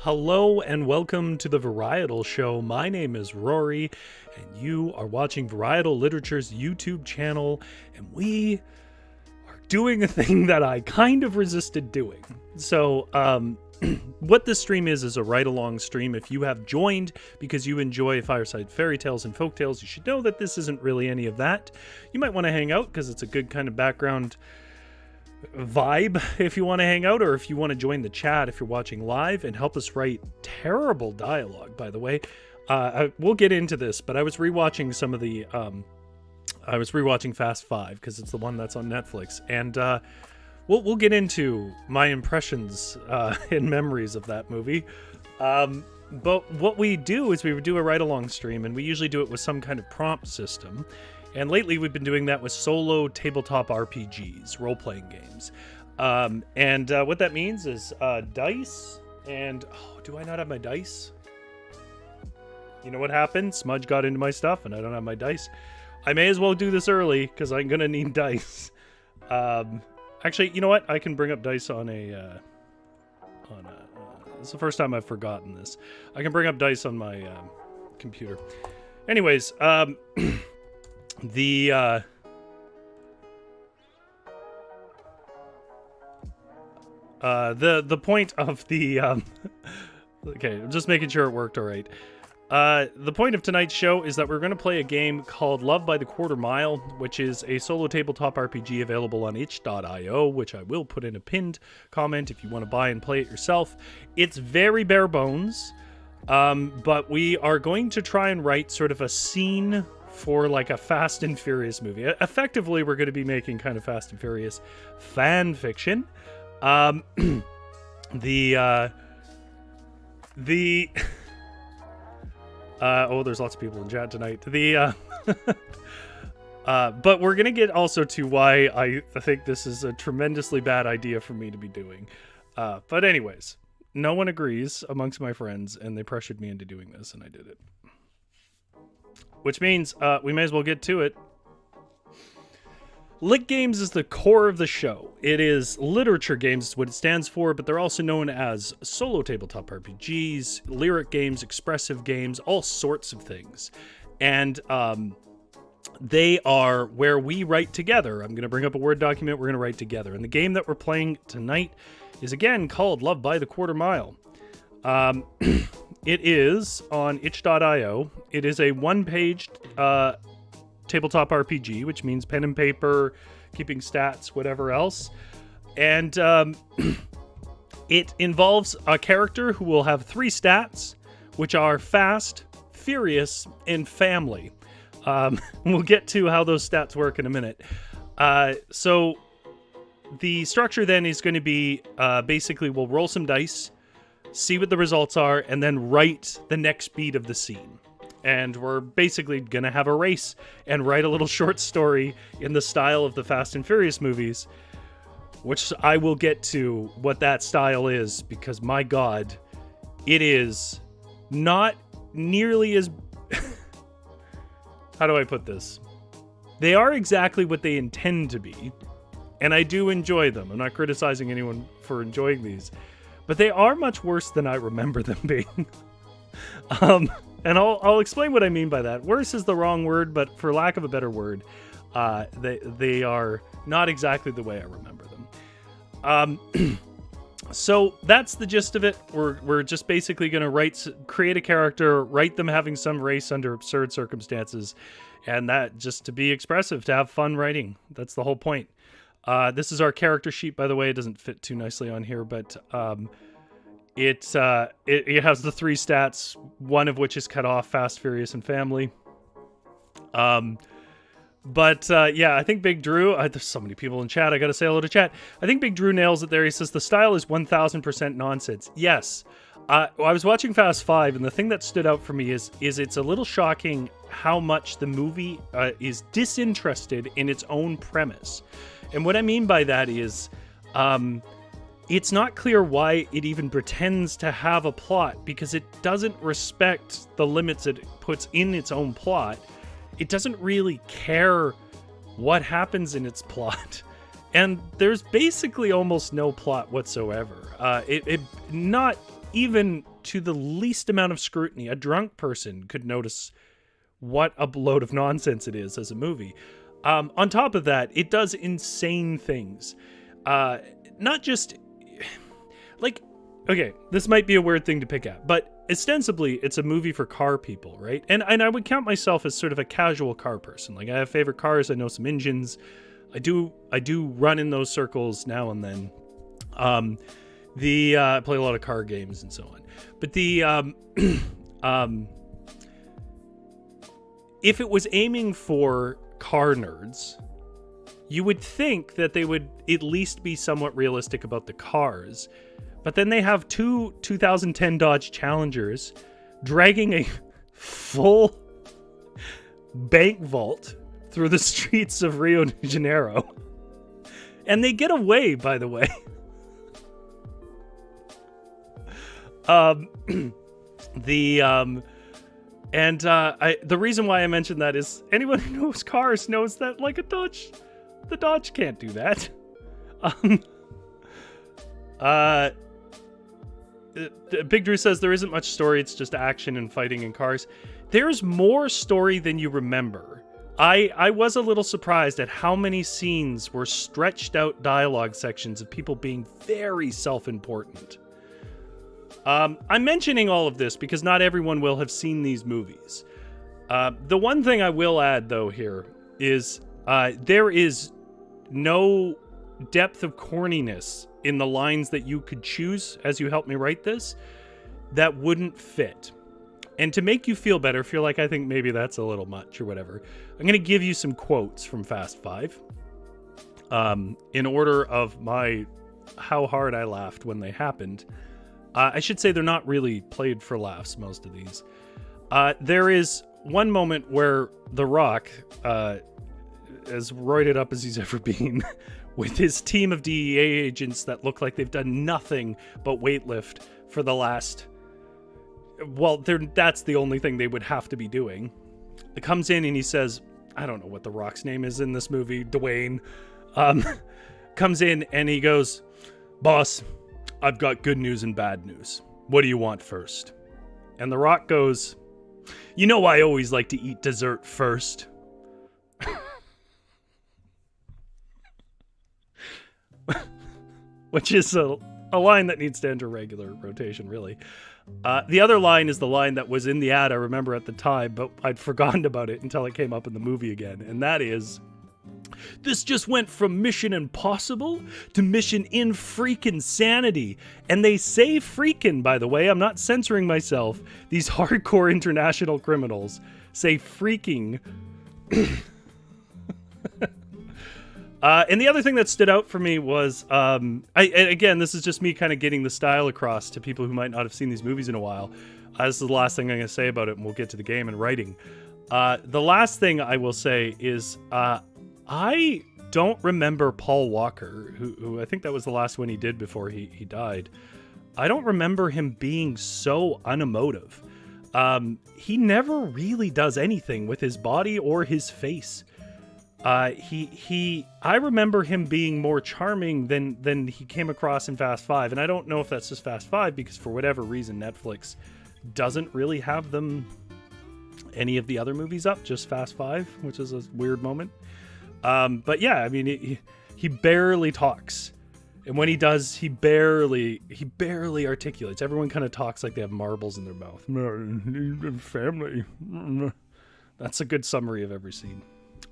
Hello and welcome to the Varietal Show. My name is Rory, and you are watching Varietal Literature's YouTube channel, and we are doing a thing that I kind of resisted doing. So, what this stream is a ride-along stream. If you have joined because you enjoy fireside fairy tales and folktales, you should know that this isn't really any of that. You might want to hang out because it's a good kind of background vibe if you want to hang out, or if you want to join the chat if you're watching live and help us write terrible dialogue, by the way. We'll get into this, but I was rewatching some of the I was rewatching Fast Five because it's the one that's on Netflix, and we'll get into my impressions and memories of that movie. But what we do is we do a ride-along stream, and we usually do it with some kind of prompt system. And lately, we've been doing that with solo tabletop RPGs, role-playing games. And what that means is dice and... Oh, do I not have my dice? You know what happened? Smudge got into my stuff, and I don't have my dice. I may as well do this early, because I'm going to need dice. Actually, you know what? I can bring up dice on a... This is the first time I've forgotten this. I can bring up dice on my computer. Anyways, the point of the okay, just making sure it worked all right. The point of tonight's show is that we're going to play a game called Love by the Quarter Mile, which is a solo tabletop RPG available on itch.io, which I will put in a pinned comment if you want to buy and play it yourself. It's very bare bones, but we are going to try and write sort of a scene for like a Fast and Furious movie. Effectively, we're going to be making kind of Fast and Furious fan fiction. Oh, there's lots of people in chat tonight. But we're going to get also to why I think this is a tremendously bad idea for me to be doing. But anyways, no one agrees amongst my friends, and they pressured me into doing this, and I did it. Which means we may as well get to it. Lit games is the core of the show. It is literature games, is what it stands for, but they're also known as solo tabletop RPGs, lyric games, expressive games, all sorts of things. And they are where we write together. I'm going to bring up a Word document. We're going to write together. And the game that we're playing tonight is, again, called Love by the Quarter Mile. It is on itch.io. It is a one-page tabletop RPG, which means pen and paper, keeping stats, whatever else. And it involves a character who will have 3 stats, which are fast, furious, and family. We'll get to how those stats work in a minute. So the structure then is going to be basically we'll roll some dice, see what the results are, and then write the next beat of the scene. And we're basically going to have a race and write a little short story in the style of the Fast and Furious movies, which I will get to what that style is, because my God, it is not nearly as... How do I put this? They are exactly what they intend to be, and I do enjoy them. I'm not criticizing anyone for enjoying these, but they are much worse than I remember them being. And I'll explain what I mean by that. Worse is the wrong word, but for lack of a better word, they are not exactly the way I remember them. So that's the gist of it. We're just basically going to create a character, write them having some race under absurd circumstances, and that just to be expressive, to have fun writing. That's the whole point. This is our character sheet, by the way. It doesn't fit too nicely on here, but it has the 3 stats, one of which is cut off: Fast, Furious, and Family. Yeah, I think Big Drew... there's so many people in chat. I gotta say hello to chat. I think Big Drew nails it there. He says the style is 1000% nonsense. Yes. I was watching Fast 5, and the thing that stood out for me is it's a little shocking how much the movie is disinterested in its own premise. And what I mean by that is... it's not clear why it even pretends to have a plot, because it doesn't respect the limits it puts in its own plot. It doesn't really care what happens in its plot. And there's basically almost no plot whatsoever. It not even to the least amount of scrutiny. A drunk person could notice what a load of nonsense it is as a movie. On top of that, it does insane things. Not just like, okay, this might be a weird thing to pick at, but ostensibly it's a movie for car people, right? And I would count myself as sort of a casual car person. Like, I have favorite cars, I know some engines. I do run in those circles now and then. I play a lot of car games and so on. But if it was aiming for car nerds, you would think that they would at least be somewhat realistic about the cars. But then they have two 2010 Dodge Challengers dragging a full bank vault through the streets of Rio de Janeiro. And they get away, by the way. The reason why I mentioned that is anyone who knows cars knows that, like, the Dodge can't do that. Big Drew says there isn't much story, it's just action and fighting in cars. There's more story than you remember. I was a little surprised at how many scenes were stretched out dialogue sections of people being very self-important. I'm mentioning all of this because not everyone will have seen these movies. The one thing I will add, though, here is there is no depth of corniness in the lines that you could choose as you help me write this that wouldn't fit. And to make you feel better, if you're like, I think maybe that's a little much or whatever, I'm going to give you some quotes from Fast Five in order of how hard I laughed when they happened. I should say they're not really played for laughs, most of these. There is one moment where The Rock, as roided up as he's ever been, with his team of DEA agents that look like they've done nothing but weightlift for the last... Well, that's the only thing they would have to be doing. It comes in and he says, I don't know what The Rock's name is in this movie, Dwayne. Comes in and he goes, boss, I've got good news and bad news. What do you want first? And The Rock goes, you know I always like to eat dessert first. Which is a line that needs to enter regular rotation, really. The other line is the line that was in the ad I remember at the time, but I'd forgotten about it until it came up in the movie again. And that is, this just went from Mission Impossible to Mission in freaking Sanity. And they say freaking, by the way. I'm not censoring myself. These hardcore international criminals say freaking. And the other thing that stood out for me was, again, this is just me kind of getting the style across to people who might not have seen these movies in a while. This is the last thing I'm going to say about it, and we'll get to the game and writing. The last thing I will say is, I don't remember Paul Walker, who I think that was the last one he did before he died. I don't remember him being so unemotive. He never really does anything with his body or his face. I remember him being more charming than he came across in Fast Five, and I don't know if that's just Fast Five because for whatever reason Netflix doesn't really have any of the other movies up, just Fast Five, which is a weird moment. But yeah, I mean, he barely talks, and when he does, he barely articulates. Everyone kind of talks like they have marbles in their mouth. Family. That's a good summary of every scene.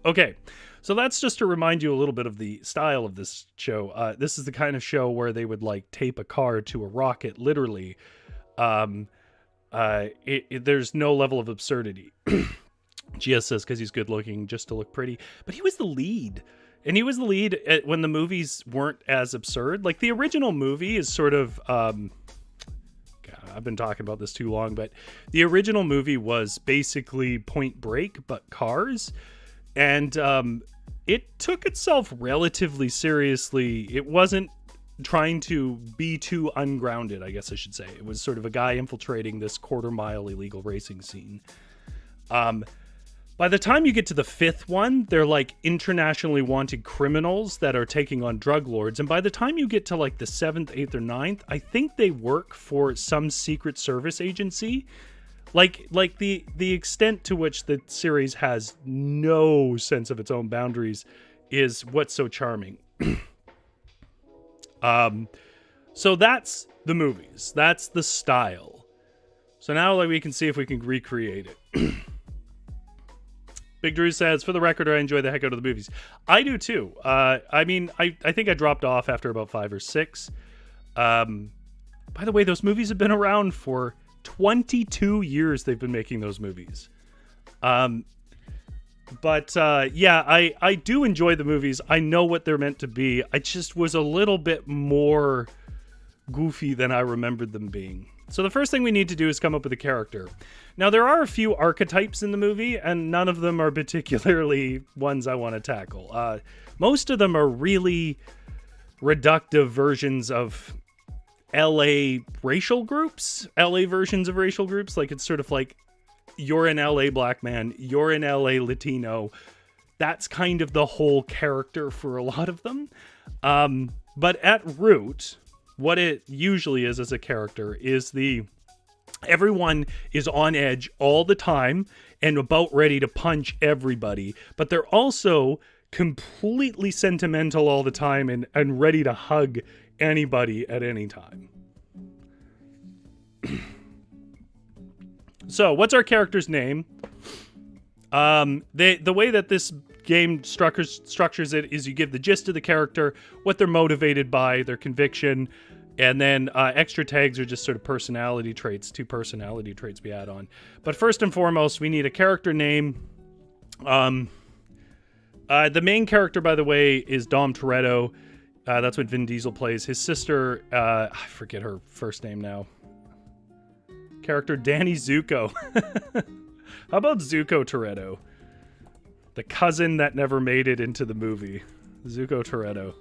Okay, so that's just to remind you a little bit of the style of this show. This is the kind of show where they would like tape a car to a rocket, literally. There's no level of absurdity. GS says because he's good looking just to look pretty, but he was the lead. And he was the lead when the movies weren't as absurd. Like the original movie is sort of, God, I've been talking about this too long, but the original movie was basically Point Break, but cars. And it took itself relatively seriously. It wasn't trying to be too ungrounded, I guess I should say. It was sort of a guy infiltrating this quarter-mile illegal racing scene. By the time you get to the 5th one, they're like internationally wanted criminals that are taking on drug lords. And by the time you get to like the 7th, 8th, or 9th, I think they work for some secret service agency. Like the extent to which the series has no sense of its own boundaries is what's so charming. So that's the movies. That's the style. So now we can see if we can recreate it. Big Drew says, for the record, I enjoy the heck out of the movies. I do too. I mean, I think I dropped off after about 5 or 6. By the way, those movies have been around for 22 years. They've been making those movies. Yeah, I do enjoy the movies. I know what they're meant to be. I just was a little bit more goofy than I remembered them being. So the first thing we need to do is come up with a character. Now, there are a few archetypes in the movie, and none of them are particularly ones I want to tackle. Most of them are really reductive versions of LA racial groups, LA versions of racial groups. Like, it's sort of like, you're an LA black man, you're an LA Latino. That's kind of the whole character for a lot of them. But at root, what it usually is as a character is everyone is on edge all the time and about ready to punch everybody, but they're also completely sentimental all the time and ready to hug anybody at any time. So, what's our character's name? The way that this game structures it is you give the gist of the character, what they're motivated by, their conviction, and then extra tags are just sort of personality traits, 2 personality traits we add on. But first and foremost, we need a character name. The main character, by the way, is Dom Toretto. That's what Vin Diesel plays. His sister, I forget her first name now. Character Danny Zuko. How about Zuko Toretto? The cousin that never made it into the movie. Zuko Toretto.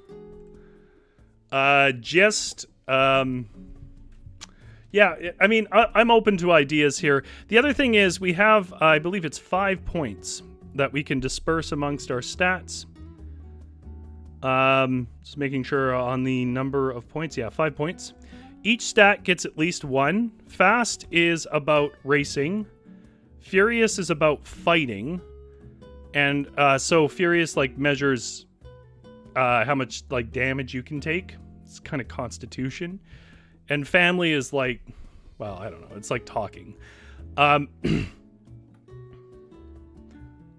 Yeah, I mean, I'm open to ideas here. The other thing is we have, I believe it's 5 points that we can disperse amongst our stats. Just making sure on the number of points. Yeah, 5 points. Each stat gets at least 1. Fast is about racing. Furious is about fighting. And so Furious like measures how much like damage you can take. It's kind of constitution. And family is like, well, I don't know. It's like talking.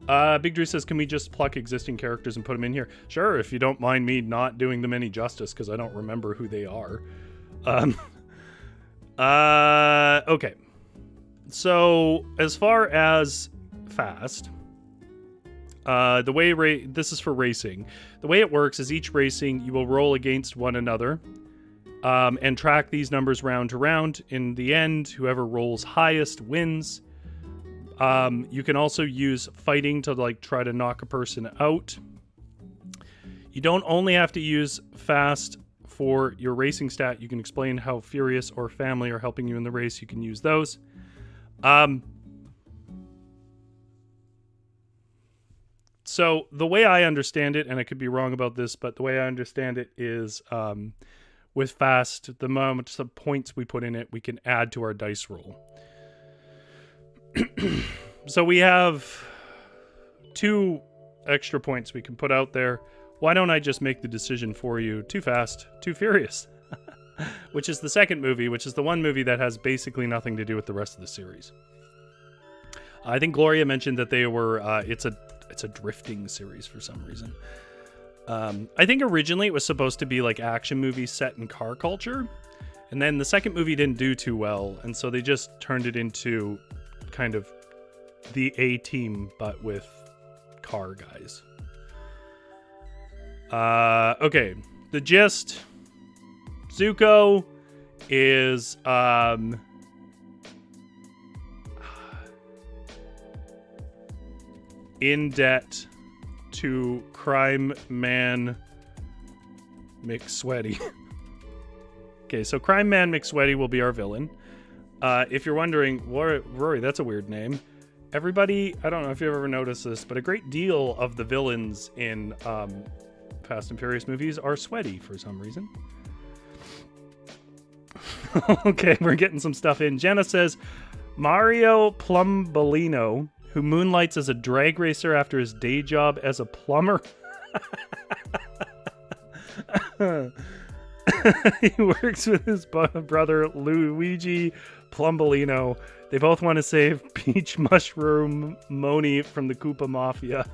Big Drew says, can we just pluck existing characters and put them in here? Sure, if you don't mind me not doing them any justice, because I don't remember who they are. Okay. So, as far as fast, the way this is for racing. The way it works is each racing, you will roll against one another, and track these numbers round to round. In the end, whoever rolls highest wins. You can also use fighting to like try to knock a person out. You don't only have to use fast for your racing stat. You can explain how Furious or family are helping you in the race. You can use those. So the way I understand it, and I could be wrong about this, but the way I understand it is with fast, the amount of points we put in it, we can add to our dice roll. So we have 2 extra points we can put out there. Why don't I just make the decision for you? Too Fast, Too Furious. Which is the second movie, which is the one movie that has basically nothing to do with the rest of the series. I think Gloria mentioned that they were, it's a drifting series for some reason. I think originally it was supposed to be like action movies set in car culture. And then the second movie didn't do too well. And so they just turned it into kind of the A-Team, but with car guys. Okay. The gist. Zuko is, in debt to Crime Man McSweaty. Okay, so Crime Man McSweaty will be our villain. If you're wondering, Rory, that's a weird name. everybody, I don't know if you've ever noticed this, but a great deal of the villains in Fast and Furious movies are sweaty for some reason. Okay, we're getting some stuff in. Jenna says, Mario Plumbolino, who moonlights as a drag racer after his day job as a plumber. He works with his brother Luigi Plumbolino. They both want to save Peach Mushroom Moni from the Koopa Mafia.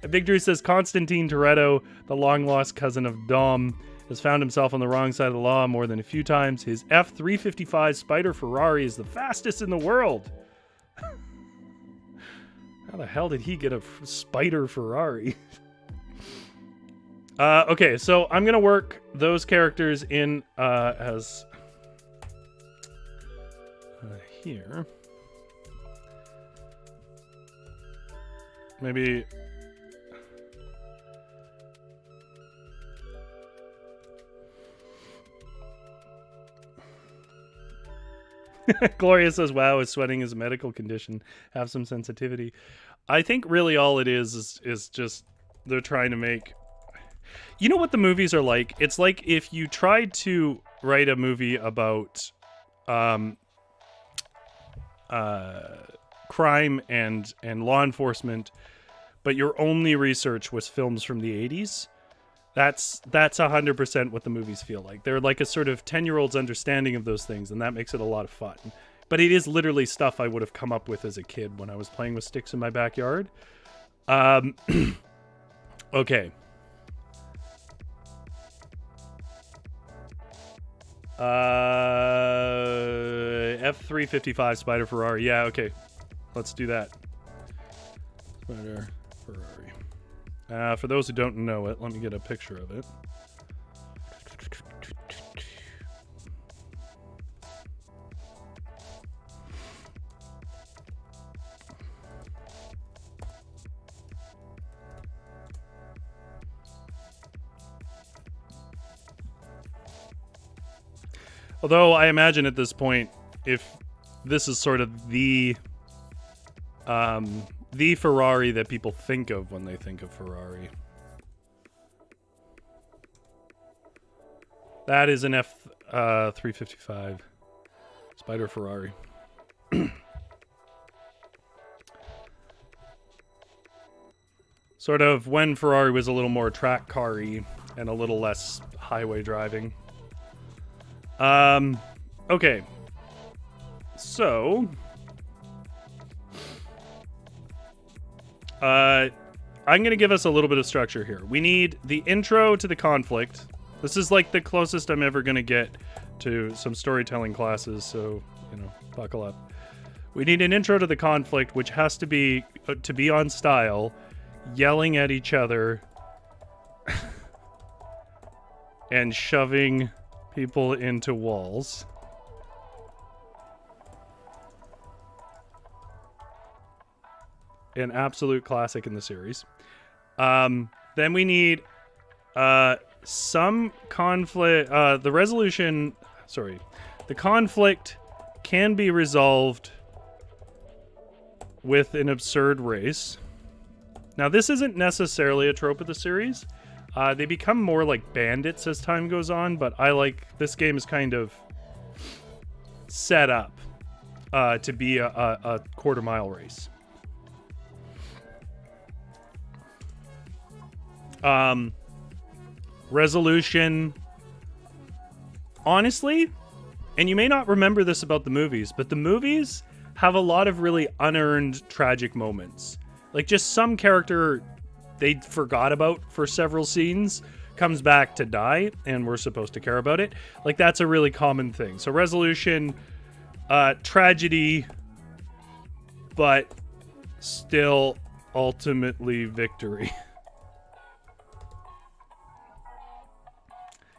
And Big Drew says, Constantine Toretto, the long-lost cousin of Dom, has found himself on the wrong side of the law more than a few times. His F355 Spider Ferrari is the fastest in the world. How the hell did he get a Spider Ferrari? Okay, so I'm going to work those characters in as here. Maybe... Gloria says, wow, his sweating is a medical condition. Have some sensitivity. I think really all it is just they're trying to make... You know what the movies are like? It's like if you tried to write a movie about crime and law enforcement, but your only research was films from the 80s. That's 100% what the movies feel like. They're like a sort of 10-year-old's understanding of those things, and that makes it a lot of fun. But it is literally stuff I would have come up with as a kid when I was playing with sticks in my backyard. Okay. F355 Spider Ferrari. Yeah, okay. Let's do that. Spider Ferrari. For those who don't know it, let me get a picture of it. Although I imagine at this point, if this is sort of the Ferrari that people think of when they think of Ferrari. That is an F355 Spider Ferrari. Sort of when Ferrari was a little more track car-y and a little less highway driving. Okay. So... I'm going to give us a little bit of structure here. We need the intro to the conflict. This is like the closest I'm ever going to get to some storytelling classes, so, you know, buckle up. We need an intro to the conflict, which has to be on style, yelling at each other, and shoving people into walls. An absolute classic in the series. Then we need some conflict. The conflict can be resolved with an absurd race. Now, this isn't necessarily a trope of the series. They become more like bandits as time goes on, but I like this game is kind of set up to be a quarter-mile race. Resolution. Honestly, and you may not remember this about the movies, but the movies have a lot of really unearned tragic moments. Like just some character they forgot about for several scenes comes back to die, and we're supposed to care about it. Like that's a really common thing. So resolution, tragedy, but still ultimately victory.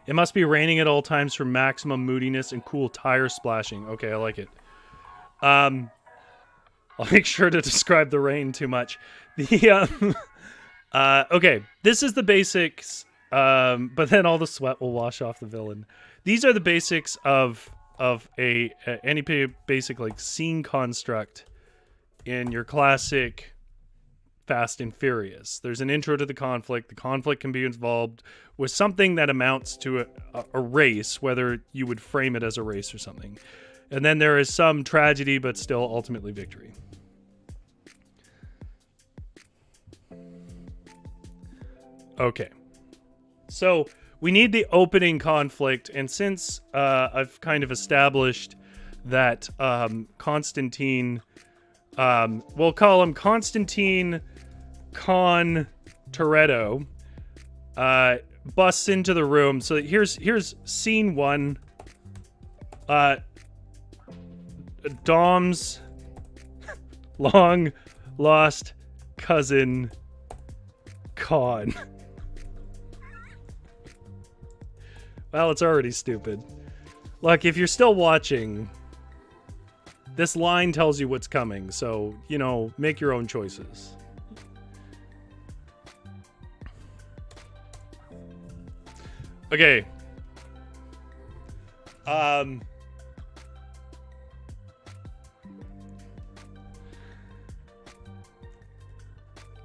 It must be raining at all times for maximum moodiness and cool tire splashing. Okay, I like it. I'll make sure to describe the rain too much. Okay, this is the basics, but then all the sweat will wash off the villain. These are the basics of any basic like scene construct in your classic Fast and Furious. There's an intro to the conflict. The conflict can be involved with something that amounts to a race, whether you would frame it as a race or something. And then there is some tragedy, but still ultimately victory. Okay. So we need the opening conflict, and since I've kind of established that Constantine, we'll call him Constantine Con Toretto, busts into the room. So here's scene one. Dom's long lost cousin Con. Well, it's already stupid. Look, if you're still watching, this line tells you what's coming, so, you know, make your own choices. Okay.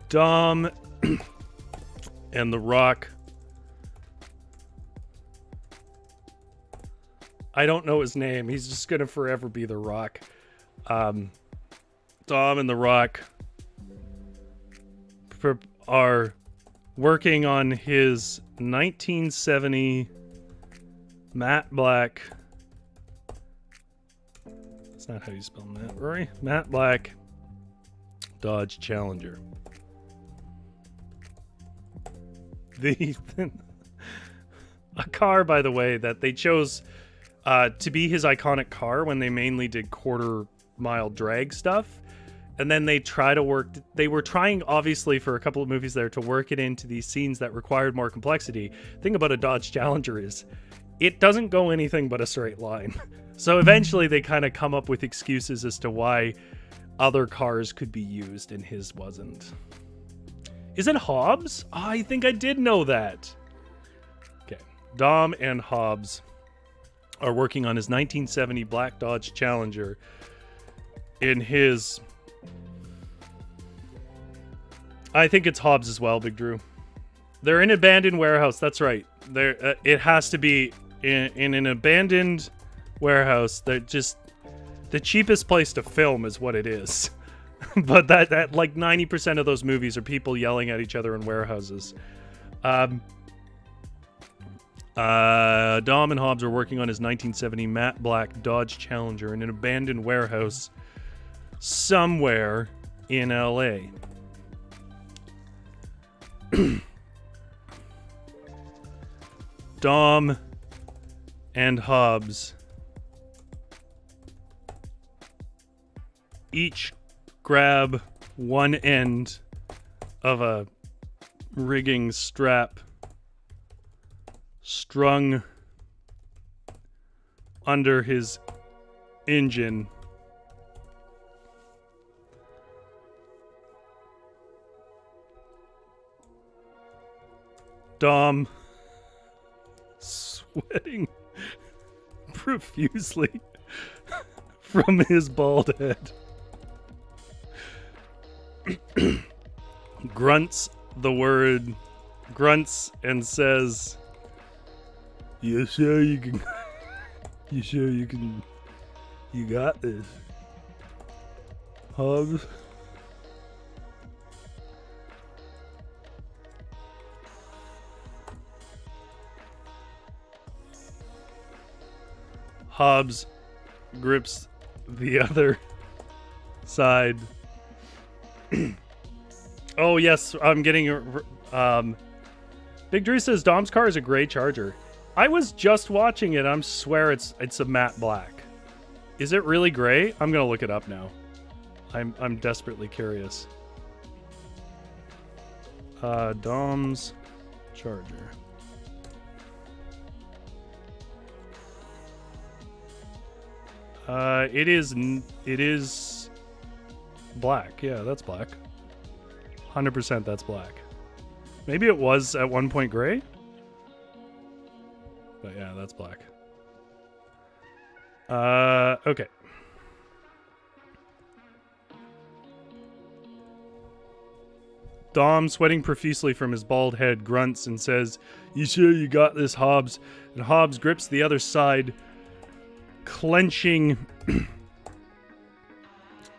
Dom and The Rock. I don't know his name. He's just gonna forever be The Rock. Dom and The Rock are working on his 1970 matte black. That's not how you spell matte, Rory. Matte black Dodge Challenger. A car, by the way, that they chose to be his iconic car when they mainly did quarter-mile drag stuff. And then they were trying, obviously, for a couple of movies there to work it into these scenes that required more complexity. The thing about a Dodge Challenger is it doesn't go anything but a straight line. So eventually they kind of come up with excuses as to why other cars could be used and his wasn't. Is it Hobbs? Oh, I think I did know that. Okay. Dom and Hobbs are working on his 1970 black Dodge Challenger in his... I think it's Hobbs as well, Big Drew. They're in an abandoned warehouse. That's right. It has to be in an abandoned warehouse. They're just... The cheapest place to film is what it is. But that like 90% of those movies are people yelling at each other in warehouses. Dom and Hobbs are working on his 1970 matte black Dodge Challenger in an abandoned warehouse somewhere in LA. Dom and Hobbs each grab one end of a rigging strap strung under his engine. Dom sweating profusely from his bald head. Grunts and says, "You sure you can? You sure you can? You got this, Hobbs." Hobbs grips the other side. Oh yes, I'm getting Big Drew says Dom's car is a gray Charger. I was just watching it. I swear it's a matte black. Is it really gray? I'm gonna look it up now. I'm desperately curious. Dom's Charger. It is black. Yeah, that's black. 100% that's black. Maybe it was at one point gray? But yeah, that's black. Okay. Dom, sweating profusely from his bald head, grunts and says, "You sure you got this, Hobbs?" And Hobbs grips the other side, clenching.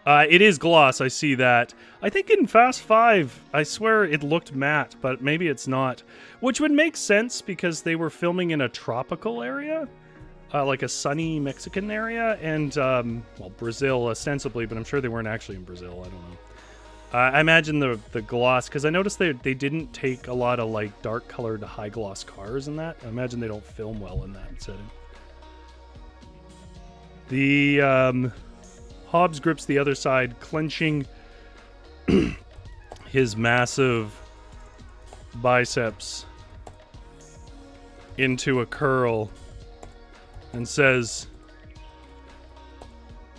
It is gloss, I see that. I think in Fast 5, I swear it looked matte, but maybe it's not. Which would make sense because they were filming in a tropical area. Like a sunny Mexican area, and, well, Brazil ostensibly, but I'm sure they weren't actually in Brazil, I don't know. I imagine the gloss, because I noticed they didn't take a lot of, like, dark-colored high gloss cars in that. I imagine they don't film well in that setting. The, Hobbs grips the other side, clenching his massive biceps into a curl and says,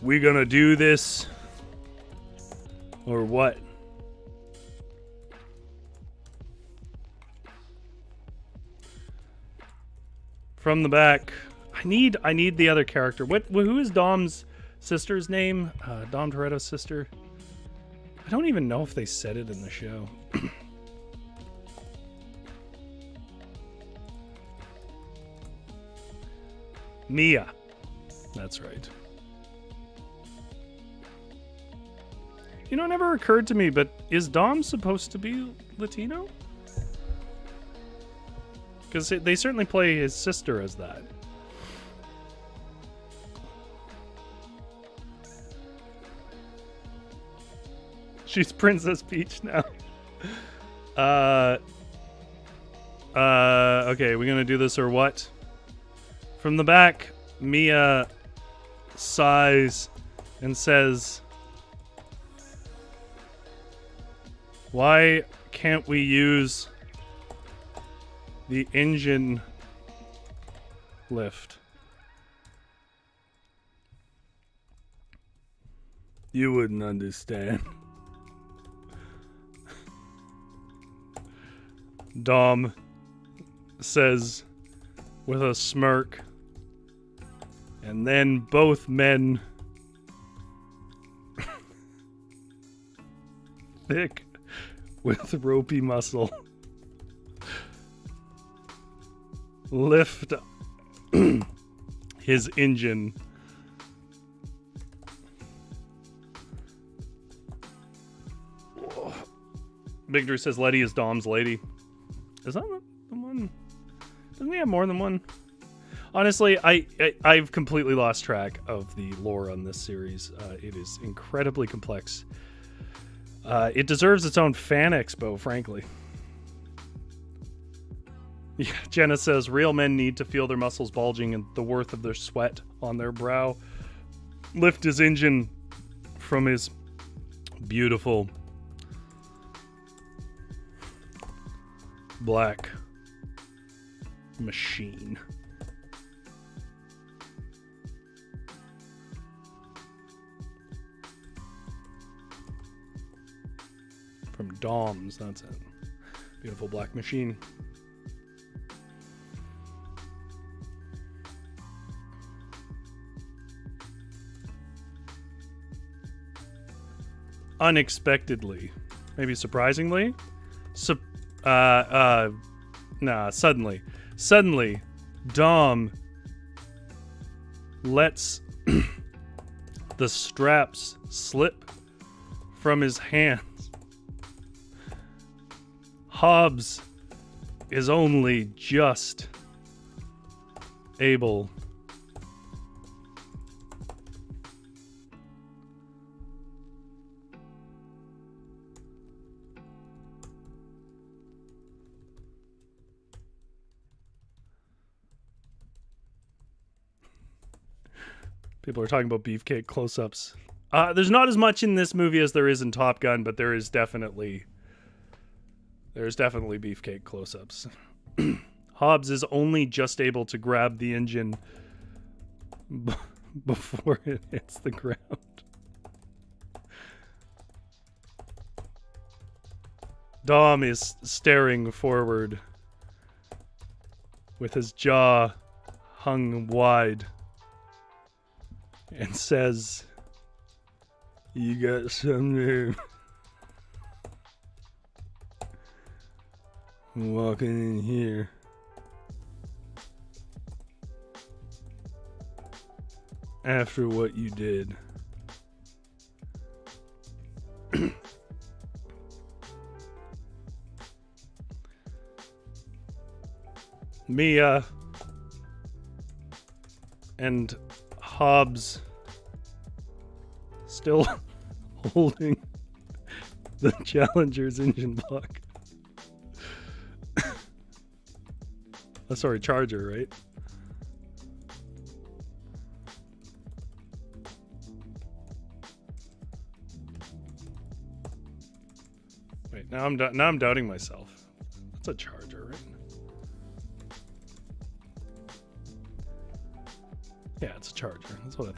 "We gonna do this or what?" From the back, I need the other character. Who is Dom's sister's name? Dom Toretto's sister. I don't even know if they said it in the show. Mia. That's right. You know, it never occurred to me, but is Dom supposed to be Latino? Because they certainly play his sister as that. She's Princess Peach now. Okay, we're gonna do this or what? From the back, Mia sighs and says, "Why can't we use the engine lift?" You wouldn't understand. Dom says with a smirk, and then both men, thick with ropey muscle, lift his engine. Big Drew says Letty is Dom's lady. Is that the one? Doesn't he have more than one? Honestly, I've completely lost track of the lore on this series. It is incredibly complex. It deserves its own fan expo, frankly. Yeah, Jenna says, real men need to feel their muscles bulging and the worth of their sweat on their brow. Lift his engine from his beautiful black machine. From Dom's, that's it. Beautiful black machine. Unexpectedly, maybe surprisingly, suddenly, Dom lets the straps slip from his hands. Hobbs is only just able People are talking about beefcake close-ups. There's not as much in this movie as there is in Top Gun, but there's definitely beefcake close-ups. Hobbs is only just able to grab the engine before it hits the ground. Dom is staring forward with his jaw hung wide and says, "You got some nerve." Walking in here. After what you did. Mia and Hobbs still holding the Challenger's engine block. Oh, sorry, Charger, right? Wait, now I'm doubting myself. That's a Charger, right? Yeah, it's a Charger. That's what I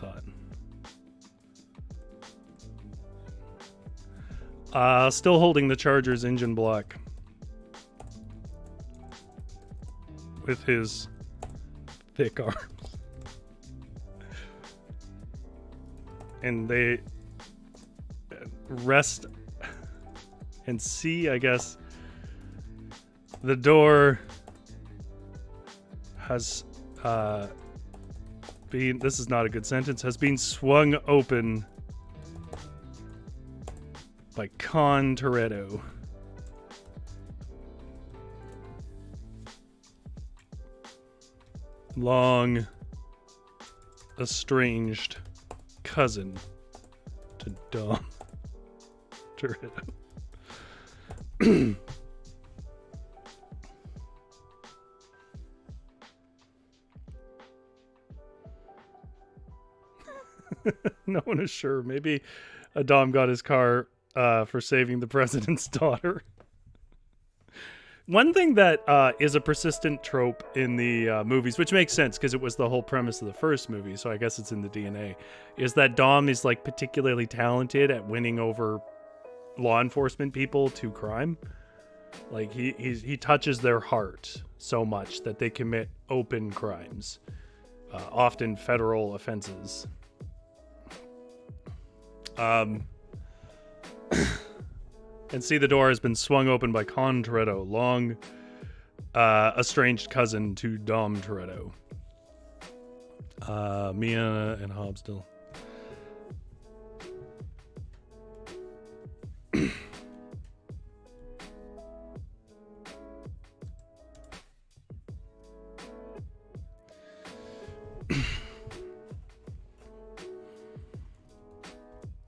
thought. Still holding the Charger's engine block with his thick arms. And they rest and see, I guess, the door has been, this is not a good sentence, has been swung open by Con Toretto. Long estranged cousin to Dom Toretto. No one is sure. Maybe Dom got his car for saving the president's daughter. One thing that is a persistent trope in the movies, which makes sense because it was the whole premise of the first movie, so I guess it's in the DNA, is that Dom is like particularly talented at winning over law enforcement people to crime. Like he touches their heart so much that they commit open crimes, often federal offenses. And see, the door has been swung open by Con Toretto, long estranged cousin to Dom Toretto. Mia and Hobbs still.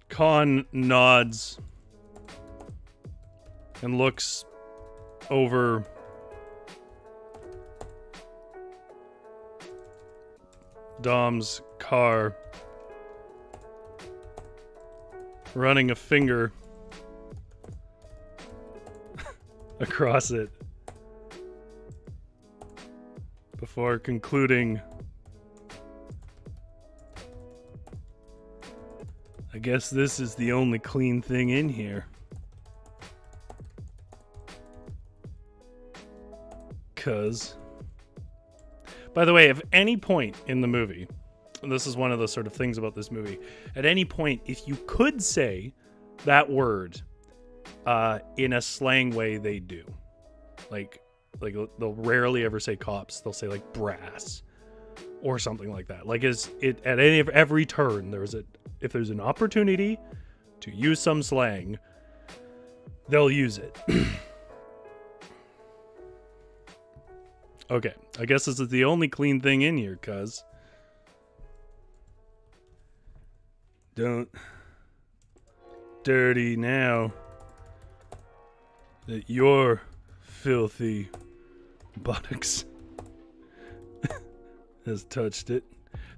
Con nods and looks over Dom's car, running a finger across it before concluding, I guess this is the only clean thing in here. Cause, by the way, if any point in the movie, and this is one of the sort of things about this movie, at any point, if you could say that word in a slang way, they do. Like they'll rarely ever say cops. They'll say like brass or something like that. Like is it at every turn if there's an opportunity to use some slang, they'll use it. Okay, I guess this is the only clean thing in here, cuz. Don't dirty now that your filthy buttocks has touched it.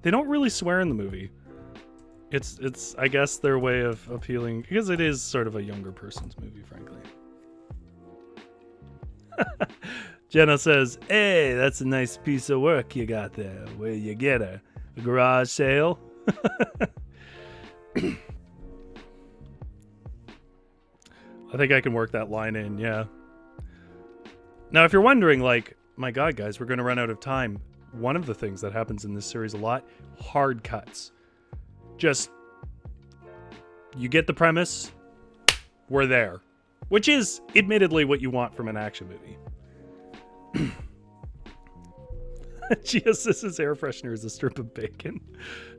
They don't really swear in the movie. It's I guess their way of appealing, because it is sort of a younger person's movie, frankly. Jenna says, "Hey, that's a nice piece of work you got there. Where you get her? A garage sale?" I think I can work that line in, yeah. Now, if you're wondering, like, my God, guys, we're going to run out of time. One of the things that happens in this series a lot, hard cuts. Just, you get the premise, we're there. Which is, admittedly, what you want from an action movie. She says air freshener is a strip of bacon.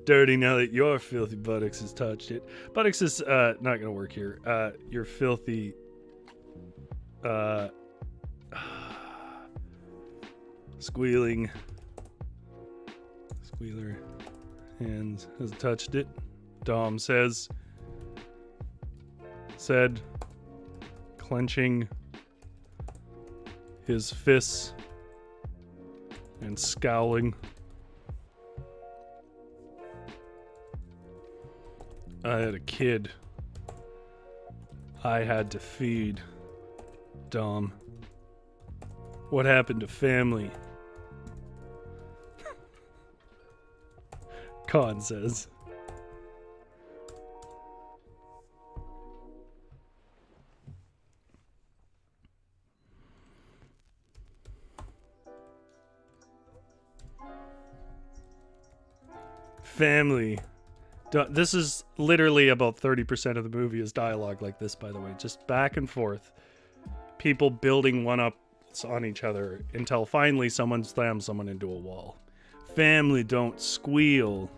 Dirty now that your filthy buttocks has touched it. Buttocks is not gonna work here. Your filthy squealer hands has touched it. Dom said, clenching his fists and scowling. I had a kid I had to feed. Dom. What happened to family? Khan says. Family. This is literally about 30% of the movie is dialogue like this, by the way. Just back and forth. People building one-ups on each other until finally someone slams someone into a wall. Family don't squeal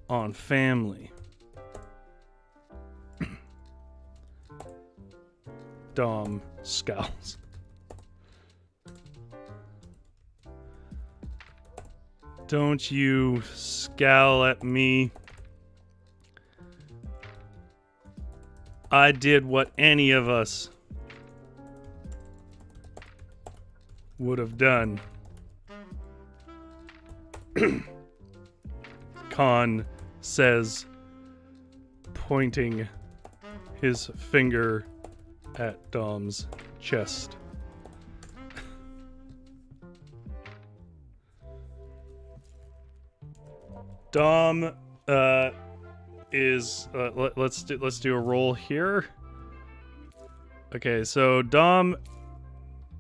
on family. Dom scowls. Don't you scowl at me. I did what any of us would have done. Khan says, pointing his finger at Dom's chest. Dom is let's do a roll here. Okay, so Dom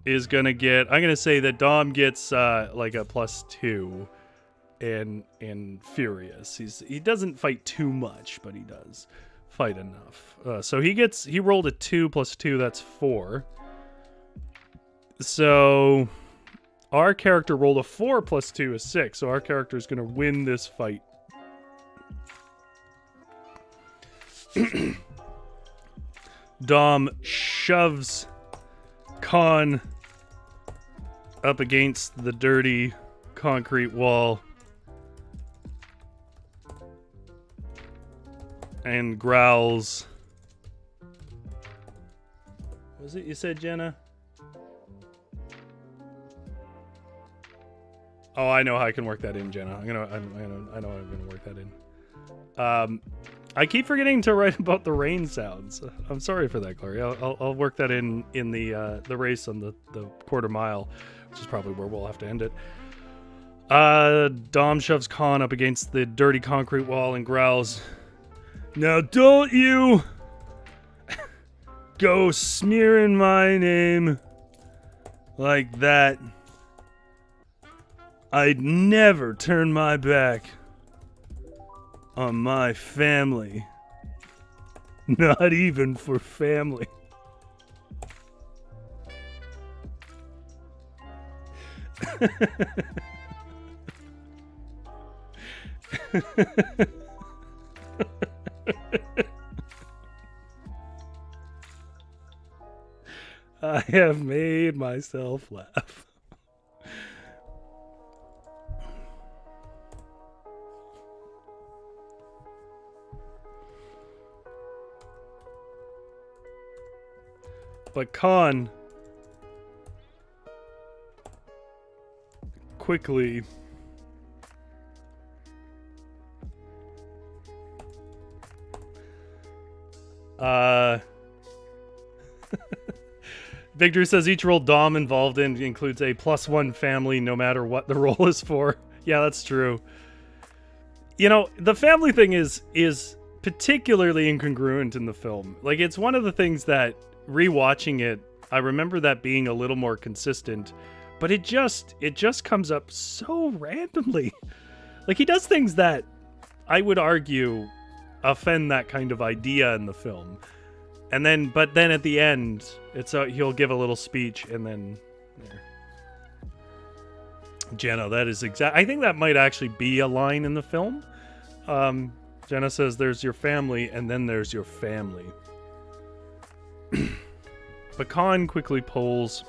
is gonna get. I'm gonna say that Dom gets like a +2 in Furious. He doesn't fight too much, but he does fight enough. So he rolled a 2 + 2. That's 4. So our character rolled a 4 + 2 is 6. So our character is gonna win this fight. Dom shoves Khan up against the dirty concrete wall and growls. What was it you said, Jenna? Oh, I know how I can work that in, Jenna. I know how I'm gonna work that in. I keep forgetting to write about the rain sounds. I'm sorry for that, Gloria. I'll work that in the race on the quarter mile, which is probably where we'll have to end it. Dom shoves Khan up against the dirty concrete wall and growls, "Now don't you go smearing my name like that. I'd never turn my back on my family. Not even for family." I have made myself laugh. But Khan quickly Victor says each role Dom involved in includes a +1 family no matter what the role is for. Yeah, that's true. You know, the family thing is particularly incongruent in the film. Like, it's one of the things that rewatching it, I remember that being a little more consistent, but it just comes up so randomly. Like, he does things that I would argue offend that kind of idea in the film. But then at the end, he'll give a little speech and then Jenna, that is exact. I think that might actually be a line in the film. Jenna says, "There's your family, and then there's your family." But Khan quickly pulls.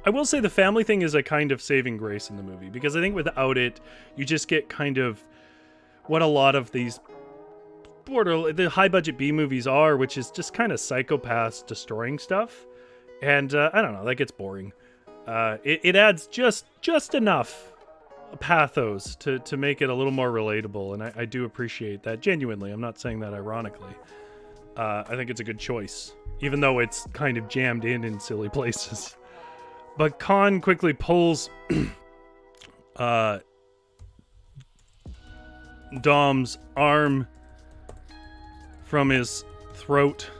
I will say the family thing is a kind of saving grace in the movie, because I think without it, you just get kind of what a lot of these the high budget B movies are, which is just kind of psychopaths destroying stuff. And I don't know, that gets boring. It adds just enough pathos to make it a little more relatable, and I do appreciate that genuinely. I'm not saying that ironically. I think it's a good choice, even though it's kind of jammed in silly places. But Khan quickly pulls Dom's arm from his throat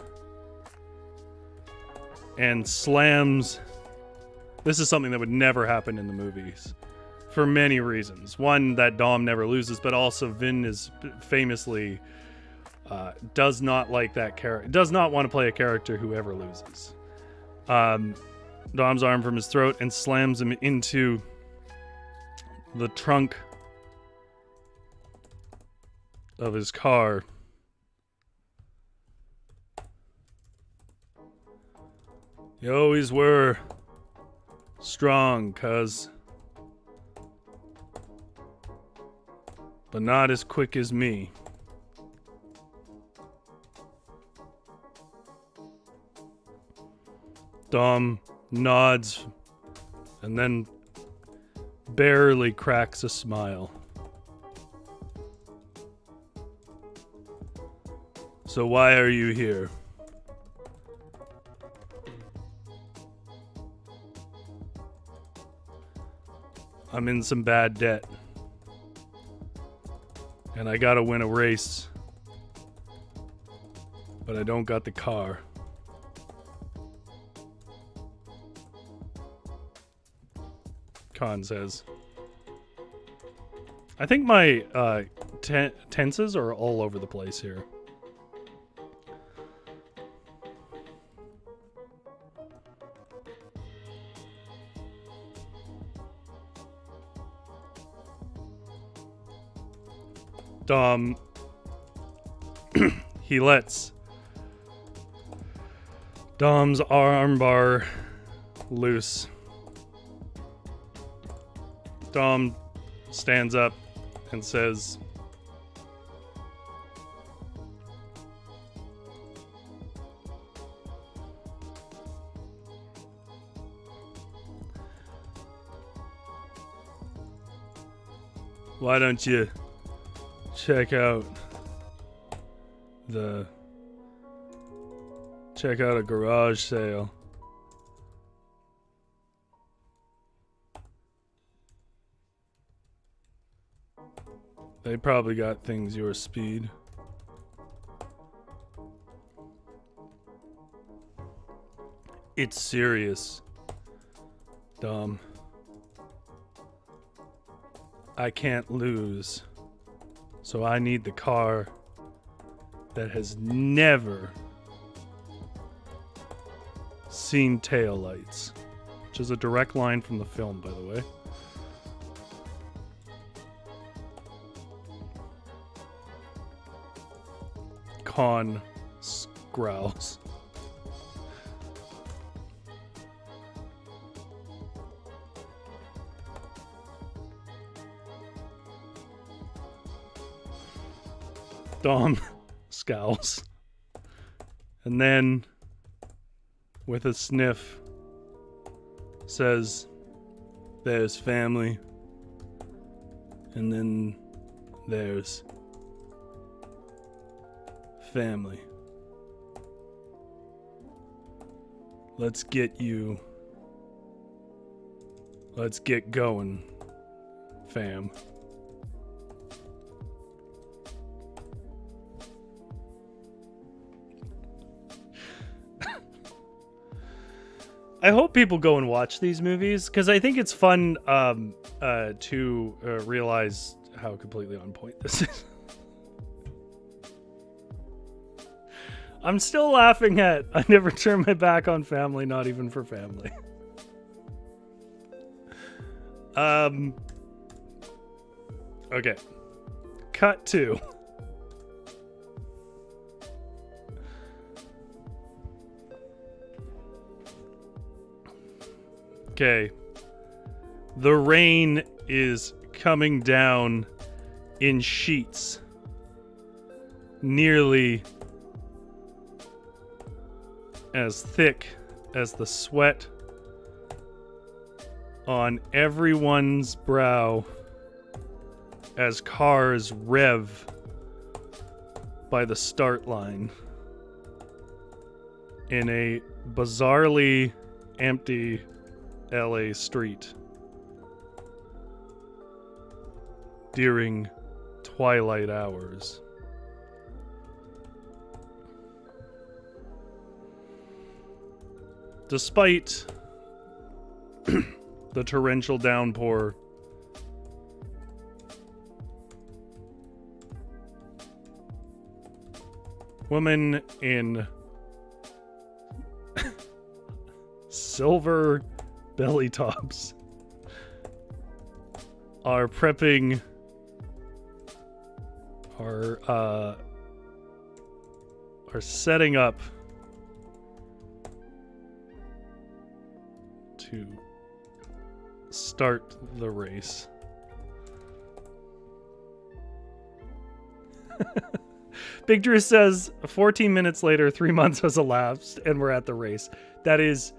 and slams. This is something that would never happen in the movies for many reasons. One, that Dom never loses, but also Vin is famously does not like that character, does not want to play a character who ever loses. Dom's arm from his throat and slams him into the trunk of his car. You always were strong, cuz. But not as quick as me. Dom nods and then barely cracks a smile. So why are you here? I'm in some bad debt. And I gotta win a race. But I don't got the car. Khan says. I think my tenses are all over the place here. Dom, he lets Dom's armbar loose. Dom stands up and says, "Why don't you check out a garage sale?" They probably got things your speed. It's serious, Dom. I can't lose. So I need the car that has never seen taillights. Which is a direct line from the film, by the way. Khan growls. Dom scowls. And then, with a sniff, says, "There's family. And then there's family. Let's get going, fam." I hope people go and watch these movies, because I think it's fun to realize how completely on point this is. I'm still laughing at "I never turn my back on family, not even for family." Okay. Cut to. Okay. The rain is coming down in sheets. Nearly as thick as the sweat on everyone's brow as cars rev by the start line in a bizarrely empty LA street during twilight hours. Despite the torrential downpour, women in silver belly tops are prepping are setting up to start the race. Big Drew says 14 minutes later, 3 months has elapsed and we're at the race. That is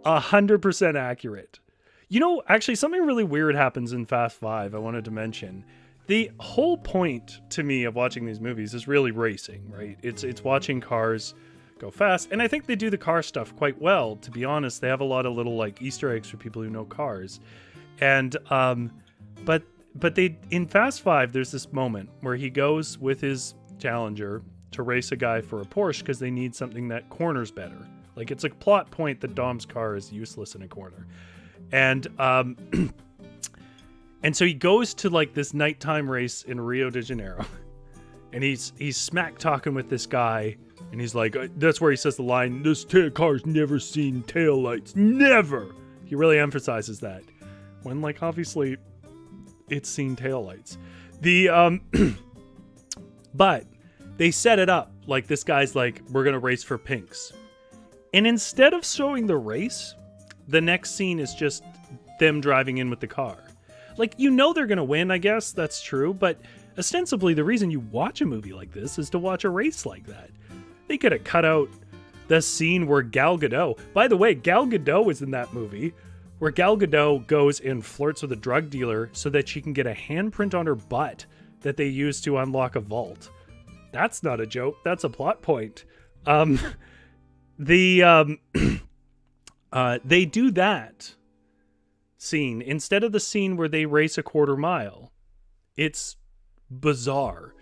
100% accurate. You know, actually something really weird happens in Fast 5 I wanted to mention. The whole point to me of watching these movies is really racing, right? It's watching cars go fast. And I think they do the car stuff quite well, to be honest. They have a lot of little like Easter eggs for people who know cars. And but they in Fast 5 there's this moment where he goes with his Challenger to race a guy for a Porsche because they need something that corners better. Like it's a plot point that Dom's car is useless in a corner. And and so he goes to like this nighttime race in Rio de Janeiro. And he's smack talking with this guy. And he's like, that's where he says the line, this car's never seen taillights. Never! He really emphasizes that. When, like, obviously, it's seen taillights. But they set it up. Like, this guy's like, we're going to race for pinks. And instead of showing the race, the next scene is just them driving in with the car. Like, you know they're going to win, I guess. That's true. But ostensibly, the reason you watch a movie like this is to watch a race like that. They could have cut out the scene where Gal Gadot... By the way, Gal Gadot was in that movie where Gal Gadot goes and flirts with a drug dealer so that she can get a handprint on her butt that they use to unlock a vault. That's not a joke. That's a plot point. They do that scene instead of the scene where they race a quarter mile. It's bizarre.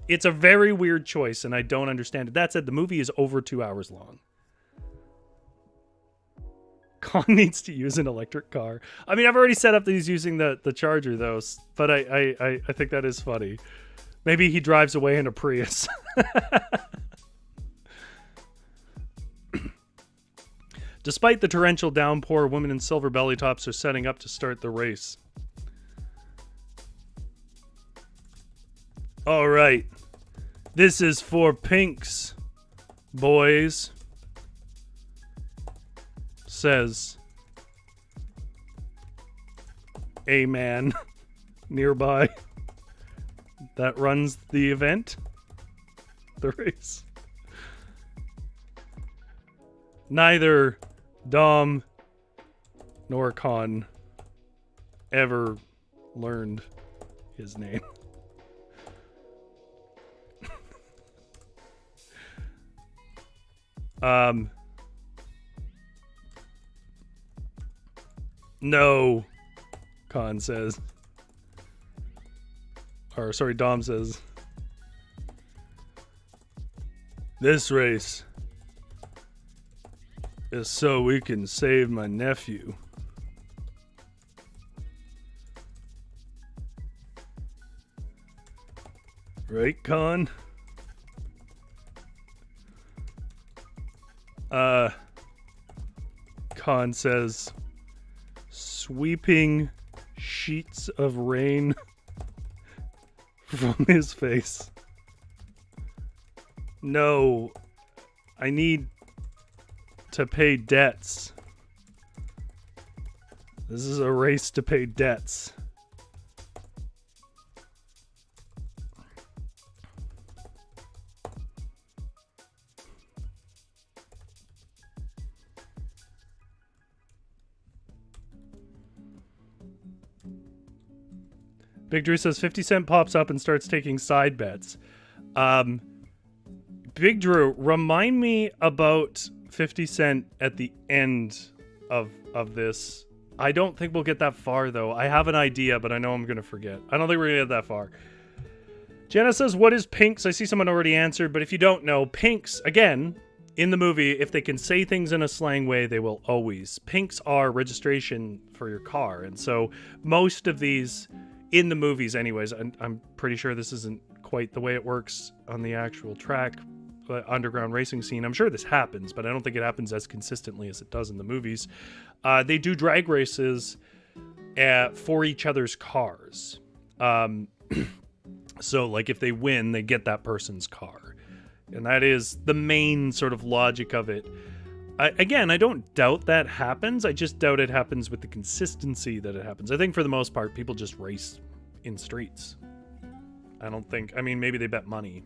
It's a very weird choice, and I don't understand it. That said, the movie is over 2 hours long. Kong needs to use an electric car. I mean, I've already set up that he's using the Charger, though, but I think that is funny. Maybe he drives away in a Prius. Despite the torrential downpour, women in silver belly tops are setting up to start the race. All right. This is for pinks, boys, says a man nearby that runs the event, the race. Neither Dom nor Con ever learned his name. No, Con says. Or, sorry, Dom says. This race is so we can save my nephew. Right, Con? Con says, sweeping sheets of rain from his face. No, I need to pay debts. This is a race to pay debts. Big Drew says 50 Cent pops up and starts taking side bets. Big Drew, remind me about 50 Cent at the end of this. I don't think we'll get that far, though. I have an idea, but I know I'm going to forget. I don't think we're going to get that far. Jenna says, what is Pinks? I see someone already answered, but if you don't know, Pinks, again, in the movie, if they can say things in a slang way, they will always. Pinks are registration for your car, and so most of these, in the movies anyways, I'm pretty sure this isn't quite the way it works on the actual track, underground racing scene. I'm sure this happens, but I don't think it happens as consistently as it does in the movies. They do drag races for each other's cars. So, like, if they win, they get that person's car. And that is the main sort of logic of it. Again, I don't doubt that happens. I just doubt it happens with the consistency that it happens. I think for the most part, people just race in streets. I don't think... I mean, maybe they bet money.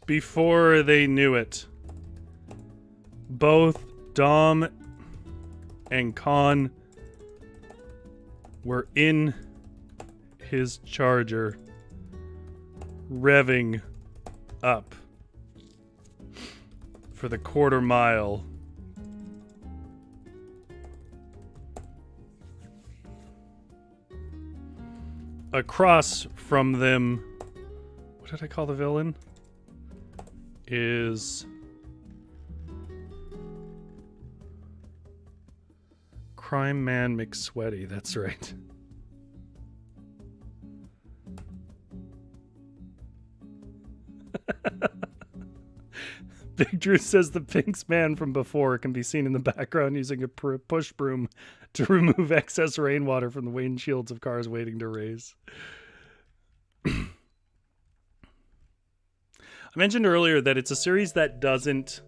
Before they knew it, both Dom and Khan were in his Charger, revving up for the quarter mile. Across from them, what did I call the villain? Is Crime Man McSweaty, that's right. Big Drew says the Pinks man from before can be seen in the background using a push broom to remove excess rainwater from the windshields of cars waiting to race. I mentioned earlier that it's a series that doesn't,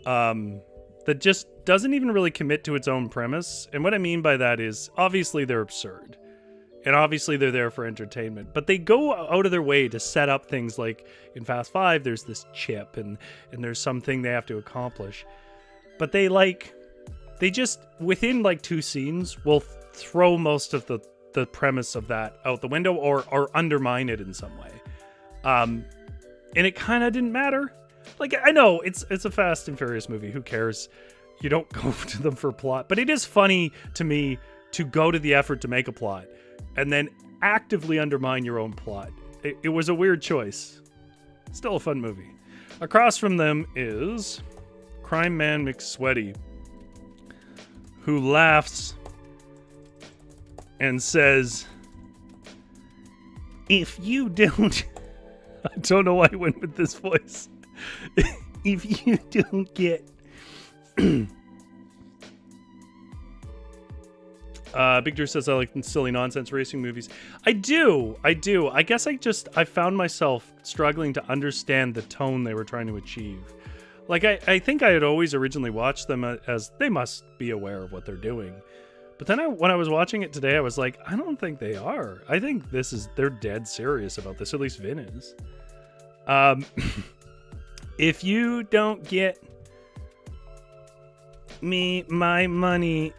that just doesn't even really commit to its own premise. And what I mean by that is, obviously they're absurd. And obviously they're there for entertainment. But they go out of their way to set up things like, in Fast 5, there's this chip, and there's something they have to accomplish. But they just, within like 2 scenes, will throw most of the premise of that out the window or undermine it in some way. And it kind of didn't matter. Like, I know it's a Fast and Furious movie. Who cares? You don't go to them for plot. But it is funny to me to go to the effort to make a plot and then actively undermine your own plot. It was a weird choice. Still a fun movie. Across from them is Crime Man McSweaty, who laughs and says, if you don't... I don't know why I went with this voice. If you don't get... Big Drew says I like silly nonsense racing movies. I do. I guess I found myself struggling to understand the tone they were trying to achieve. Like, I think I had always originally watched them as they must be aware of what they're doing. But then when I was watching it today, I was like, I don't think they are. I think they're dead serious about this. At least Vin is. If you don't get me my money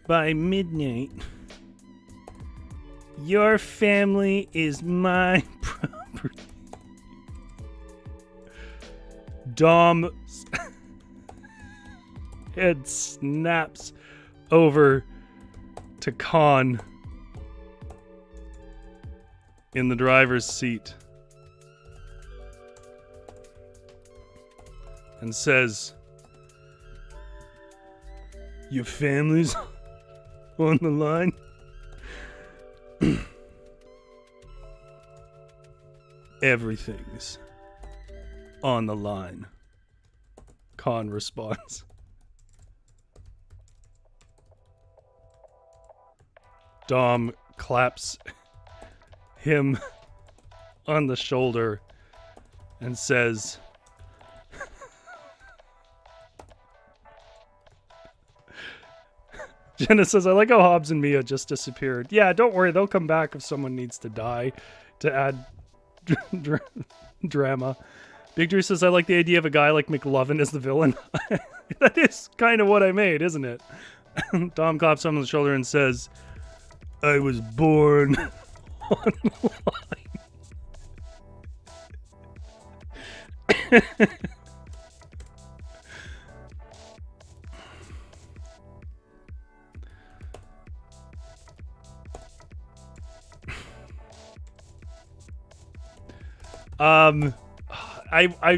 by midnight, your family is my property. Dom's head snaps over to Khan in the driver's seat and says, your family's on the line. Everything's on the line. Khan responds. Dom claps him on the shoulder and says, Jenna says, I like how Hobbs and Mia just disappeared. Yeah, don't worry. They'll come back if someone needs to die to add drama. Big Drew says, I like the idea of a guy like McLovin as the villain. That is kind of what I made, isn't it? Dom claps him on the shoulder and says, I was born on the line.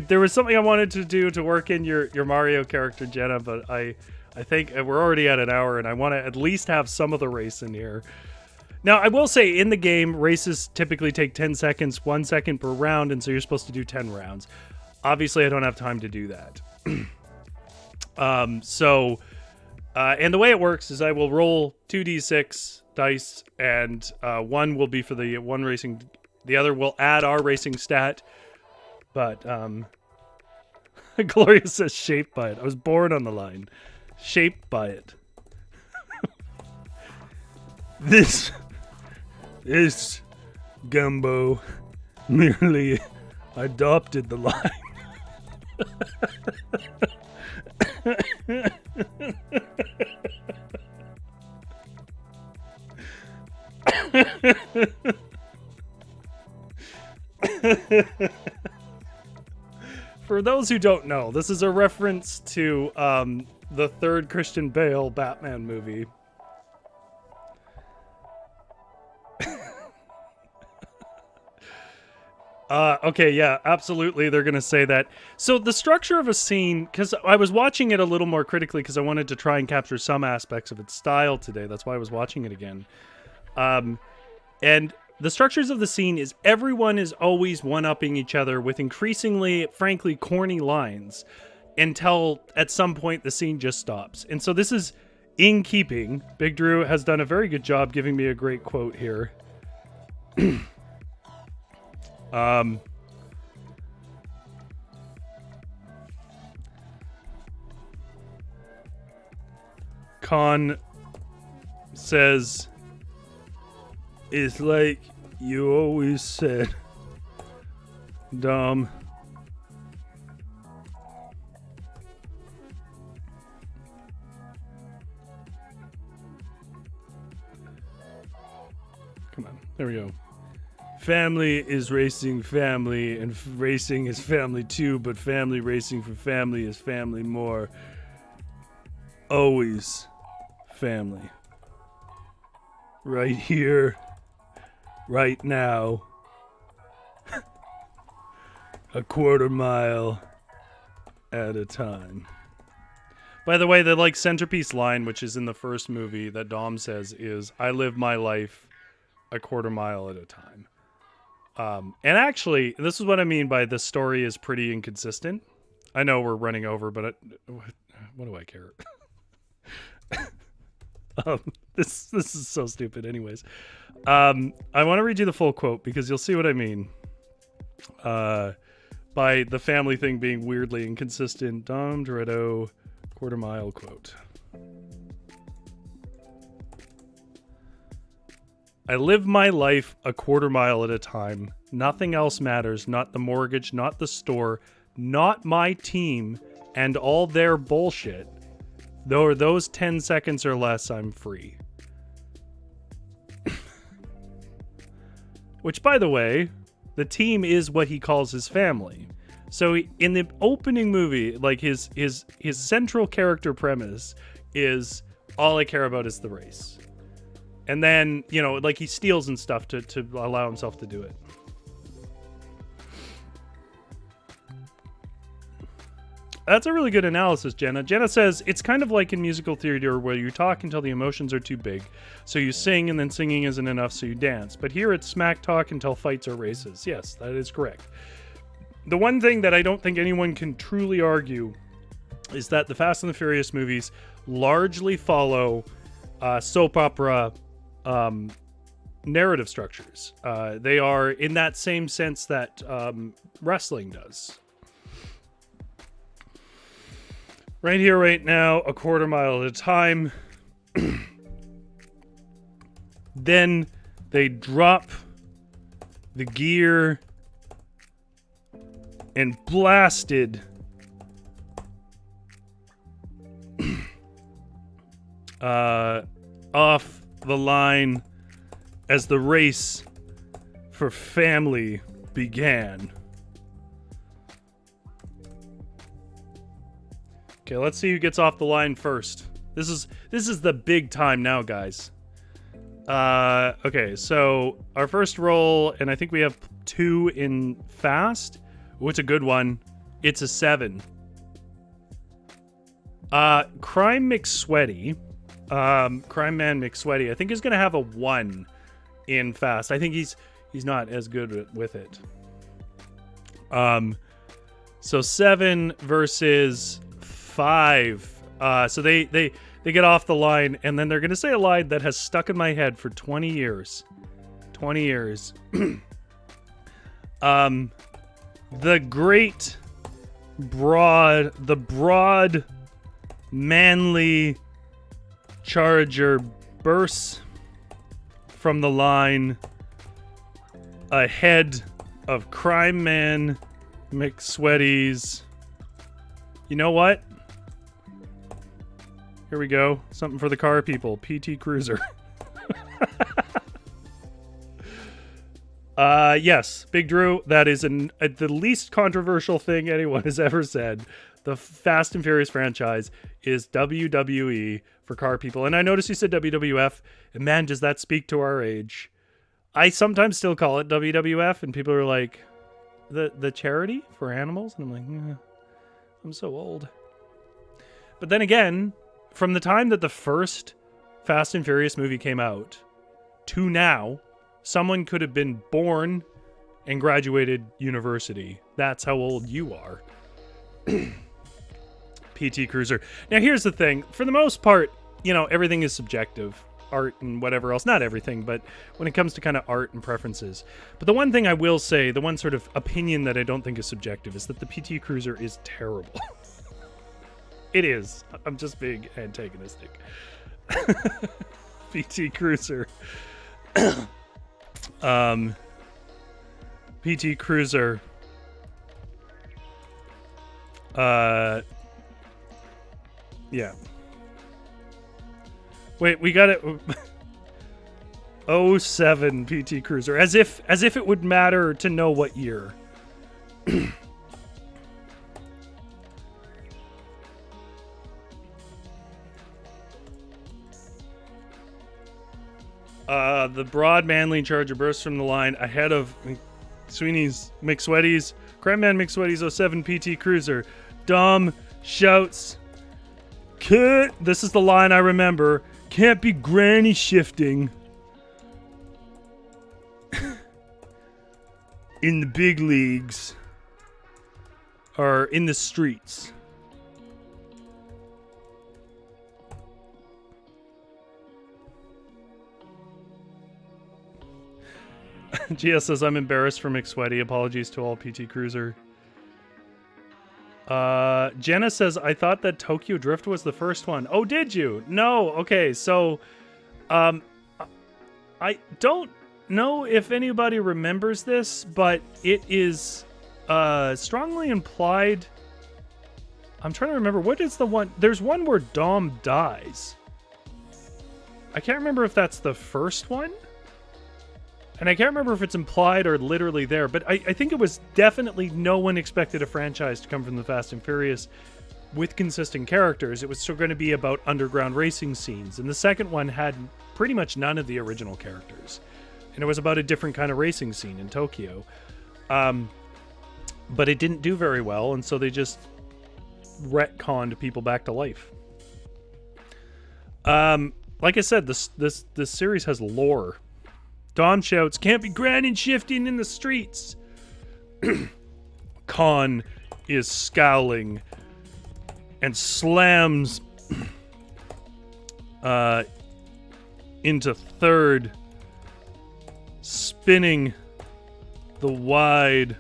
There was something I wanted to do to work in your Mario character, Jenna, but I think we're already at an hour, and I want to at least have some of the race in here. Now, I will say, in the game, races typically take 10 seconds, 1 second per round, and so you're supposed to do 10 rounds. Obviously, I don't have time to do that. And the way it works is I will roll 2d6 dice, and one will be for the one racing, the other will add our racing stat. But Gloria says shaped by it. I was born on the line. Shaped by it. This Gumbo merely adopted the line. For those who don't know, this is a reference to the third Christian Bale Batman movie. Okay, yeah, absolutely. They're going to say that. So the structure of a scene, because I was watching it a little more critically because I wanted to try and capture some aspects of its style today. That's why I was watching it again. And the structures of the scene is everyone is always one-upping each other with increasingly, frankly, corny lines until at some point the scene just stops. And so this is in keeping. Big Drew has done a very good job giving me a great quote here. Khan says, it's like you always said, Dom. Come on, there we go. Family is racing family, and racing is family too, but family racing for family is family more. Always family. Right here, right now. A quarter mile at a time. By the way, the centerpiece line, which is in the first movie that Dom says, is, I live my life a quarter mile at a time. And actually, this is what I mean by the story is pretty inconsistent. I know we're running over, but what do I care? This is so stupid anyways. I want to read you the full quote because you'll see what I mean. By the family thing being weirdly inconsistent. Dom Toretto quarter mile quote. I live my life a quarter mile at a time. Nothing else matters. Not the mortgage, not the store, not my team, and all their bullshit. Though those 10 seconds or less, I'm free. Which, by the way, the team is what he calls his family. So in the opening movie, his central character premise is all I care about is the race. And then, he steals and stuff to allow himself to do it. That's a really good analysis, Jenna. Jenna says, it's kind of like in musical theater where you talk until the emotions are too big. So you sing, and then singing isn't enough, so you dance. But here it's smack talk until fights or races. Yes, that is correct. The one thing that I don't think anyone can truly argue is that the Fast and the Furious movies largely follow soap opera narrative structures. They are in that same sense that wrestling does. Right here, right now, a quarter mile at a time. Then they drop the gear and blasted off the line as the race for family began. Okay, let's see who gets off the line first. This is the big time now, guys. Okay, so our first roll, and I think we have 2 in fast. Oh, it's a good one. It's a 7. Crime McSweaty, Crime Man McSweaty, I think is gonna have a 1 in fast. I think he's not as good with it. So 7 versus 5. So they get off the line, and then they're gonna say a line that has stuck in my head for 20 years. 20 years. The broad, manly charger bursts from the line ahead of Crime Man McSweaty's. You know what? Here we go. Something for the car people. PT Cruiser. Yes, Big Drew, that is the least controversial thing anyone has ever said. The Fast and Furious franchise is WWE for car people. And I noticed you said WWF, and man, does that speak to our age. I sometimes still call it WWF, and people are like, the charity for animals? And I'm like, I'm so old. But then again, from the time that the first Fast and Furious movie came out to now, someone could have been born and graduated university. That's how old you are. PT Cruiser. Now, here's the thing. For the most part, everything is subjective. Art and whatever else. Not everything, but when it comes to kind of art and preferences. But the one thing I will say, the one sort of opinion that I don't think is subjective, is that the PT Cruiser is terrible. It is. I'm just being antagonistic. PT Cruiser. PT Cruiser. Yeah. Wait, we got it. 07 PT Cruiser. As if it would matter to know what year. The broad manly charger bursts from the line ahead of McSweaty's Crime Man McSweaty's 07 PT Cruiser. Dom shouts, "Cut!" This is the line I remember. "Can't be granny shifting in the big leagues or in the streets." GS says, "I'm embarrassed for McSweaty. Apologies to all PT Cruiser." Jenna says, "I thought that Tokyo Drift was the first one." Oh, did you? No. Okay. So, I don't know if anybody remembers this, but it is, strongly implied. I'm trying to remember. What is the one? There's one where Dom dies. I can't remember if that's the first one. And I can't remember if it's implied or literally there, but I think it was definitely no one expected a franchise to come from the Fast and Furious with consistent characters. It was still going to be about underground racing scenes. And the second one had pretty much none of the original characters. And it was about a different kind of racing scene in Tokyo. But it didn't do very well, and so they just retconned people back to life. Like I said, this series has lore. Dom shouts, "Can't be grand and shifting in the streets." Khan is scowling and slams into third, spinning the wide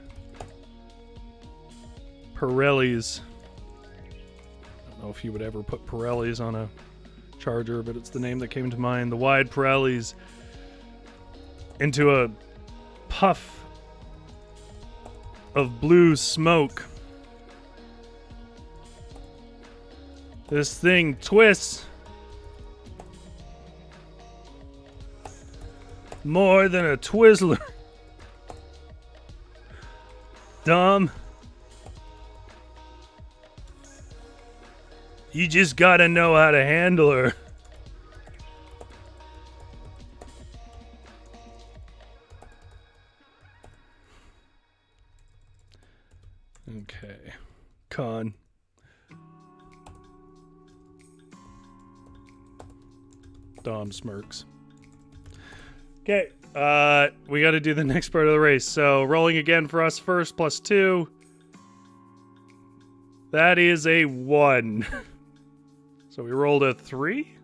Pirellis. I don't know if you would ever put Pirellis on a Charger, but it's the name that came to mind. The wide Pirellis into a puff of blue smoke. This thing twists more than a Twizzler. Dom, you just gotta know how to handle her. Okay. Con. Dom smirks. Okay. We got to do the next part of the race. So rolling again for us first, +2. That is a 1. So we rolled a 3.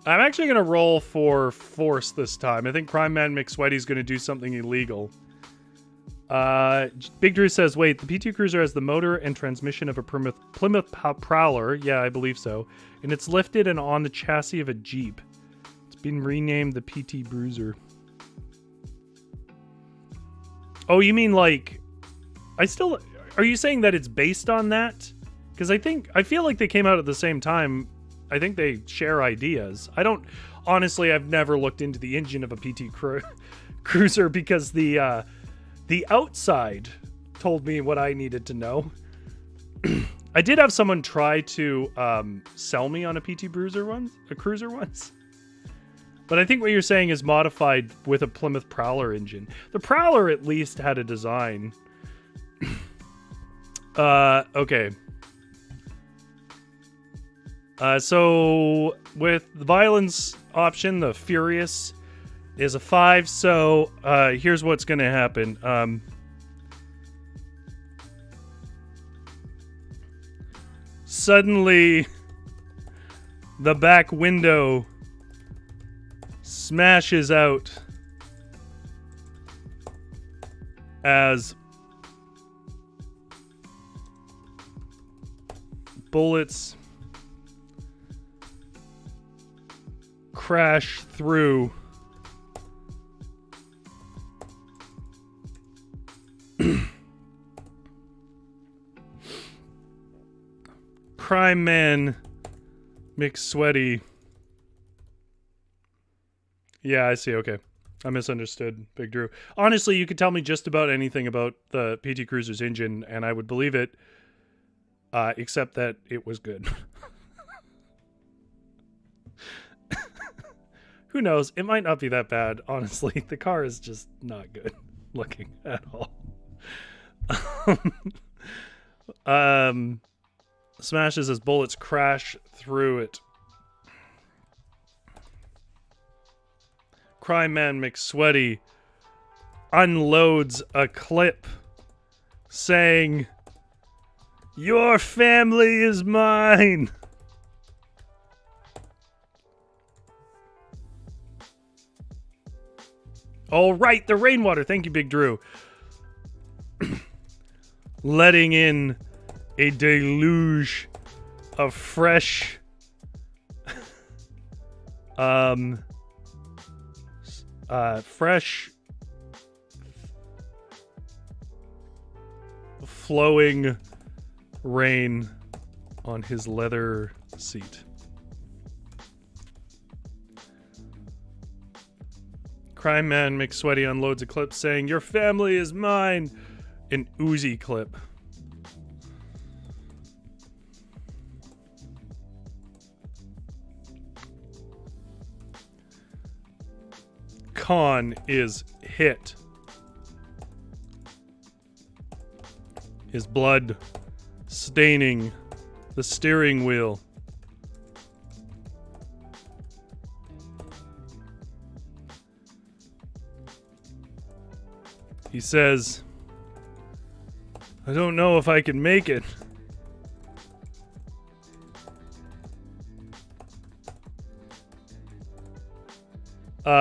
I'm actually going to roll for force this time. I think Crime Man McSweaty's going to do something illegal. Big Drew says, wait, the P2 Cruiser has the motor and transmission of a Plymouth Prowler. Yeah, I believe so. And it's lifted and on the chassis of a Jeep. It's been renamed the PT Bruiser. Oh, you mean like... Are you saying that it's based on that? Because I feel like they came out at the same time. I think they share ideas. Honestly, I've never looked into the engine of a PT Cruiser because the outside told me what I needed to know. I did have someone try to sell me on a cruiser once. But I think what you're saying is modified with a Plymouth Prowler engine. The Prowler at least had a design. Okay. So with the violence option, the Furious is a 5. So here's what's going to happen. Suddenly, the back window smashes out as bullets crash through Crime Man McSweaty. Yeah, I see. Okay. I misunderstood, Big Drew. Honestly, you could tell me just about anything about the PT Cruiser's engine, and I would believe it, except that it was good. Who knows? It might not be that bad, honestly. The car is just not good looking at all. Smashes as bullets crash through it. Crime Man McSweaty unloads a clip saying, "Your family is mine." All right, the rainwater. Thank you, Big Drew. Letting in a deluge of fresh fresh flowing rain on his leather seat. Crime Man McSweaty unloads a clip saying, "Your family is mine." An Uzi clip. Khan is hit. His blood staining the steering wheel. He says, I don't know if I can make it.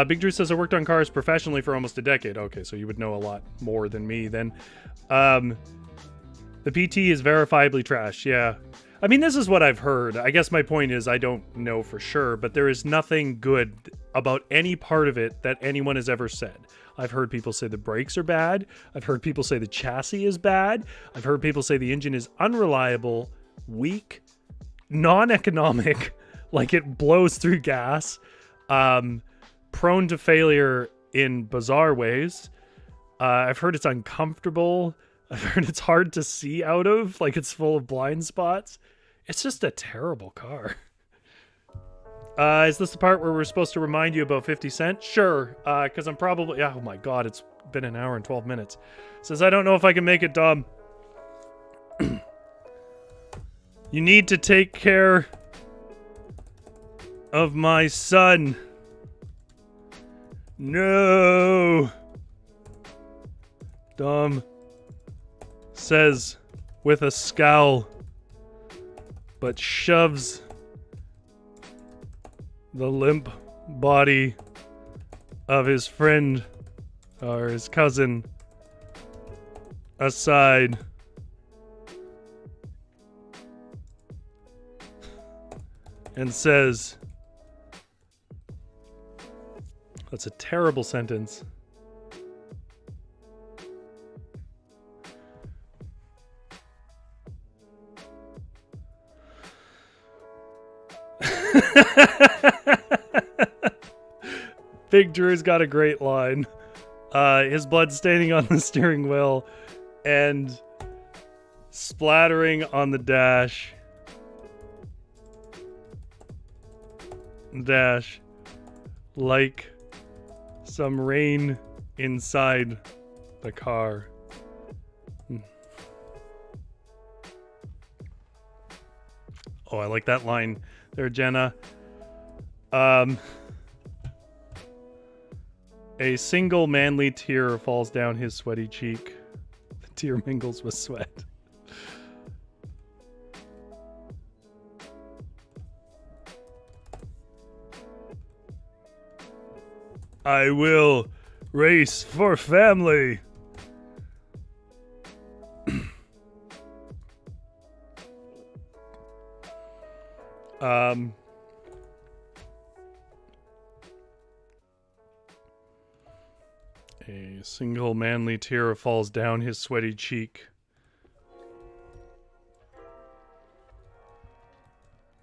Big Drew says, I worked on cars professionally for almost a decade. Okay, so you would know a lot more than me then. The PT is verifiably trash, yeah. I mean, this is what I've heard. I guess my point is I don't know for sure, but there is nothing good about any part of it that anyone has ever said. I've heard people say the brakes are bad. I've heard people say the chassis is bad. I've heard people say the engine is unreliable, weak, non-economic, like it blows through gas, prone to failure in bizarre ways. I've heard it's uncomfortable. I've heard it's hard to see out of, like it's full of blind spots. It's just a terrible car. Is this the part where we're supposed to remind you about 50 Cent? Sure, because I'm probably... Oh my god, it's been an hour and 12 minutes. Says, I don't know if I can make it, Dom. You need to take care of my son. No. Dom says with a scowl, but shoves the limp body of his friend or his cousin aside. And says, that's a terrible sentence. Big Drew's got a great line. His blood staining on the steering wheel and splattering on the dash. Like some rain inside the car. Oh, I like that line there, Jenna. A single manly tear falls down his sweaty cheek. The tear mingles with sweat. I will race for family. A single manly tear falls down his sweaty cheek,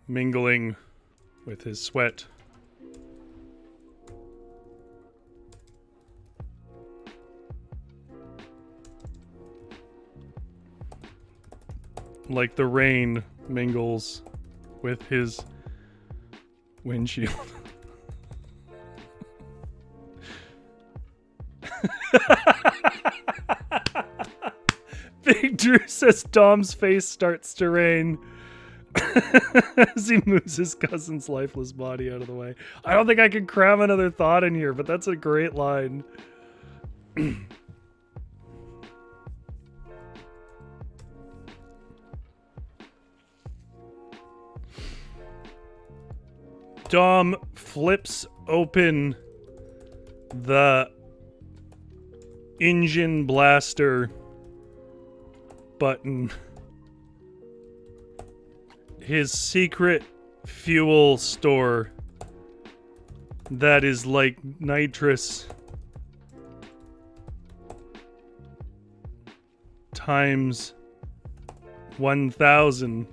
mingling with his sweat. Like the rain mingles with his windshield. Big Drew says Dom's face starts to rain as he moves his cousin's lifeless body out of the way. I don't think I can cram another thought in here, but that's a great line. Dom flips open the engine blaster button. His secret fuel store that is like nitrous times 1,000.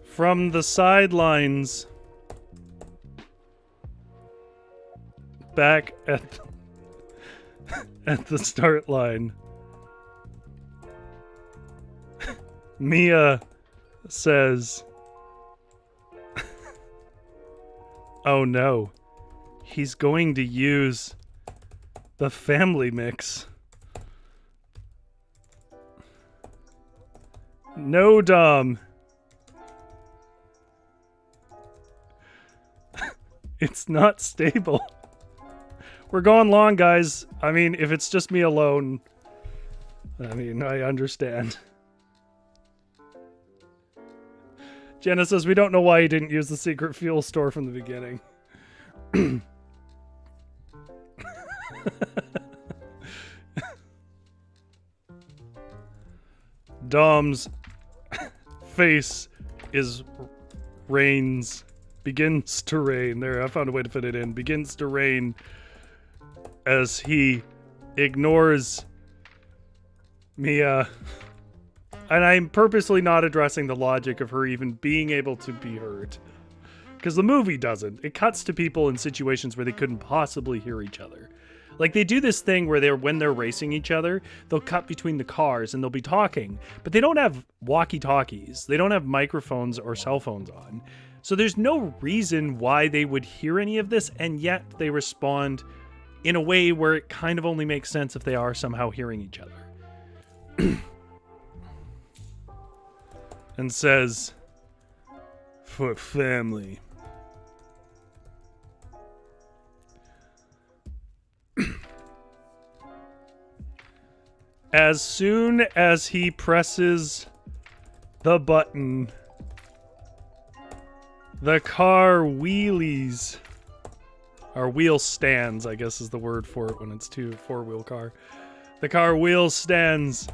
From the sidelines, back at the start line, Mia says, "Oh no, he's going to use the family mix. No, Dom. It's not stable. We're going long, guys. I mean, if it's just me alone, I mean, I understand. Jenna says, we don't know why he didn't use the secret fuel store from the beginning. Dom's face begins to rain. There, I found a way to fit it in. Begins to rain as he ignores Mia. And I'm purposely not addressing the logic of her even being able to be heard. Because the movie doesn't. It cuts to people in situations where they couldn't possibly hear each other. Like, they do this thing where when they're racing each other, they'll cut between the cars and they'll be talking. But they don't have walkie-talkies. They don't have microphones or cell phones on. So there's no reason why they would hear any of this, and yet they respond in a way where it kind of only makes sense if they are somehow hearing each other. And says, for family. As soon as he presses the button, the car wheelies, or wheel stands, I guess is the word for it when it's a four-wheel car. The car wheel stands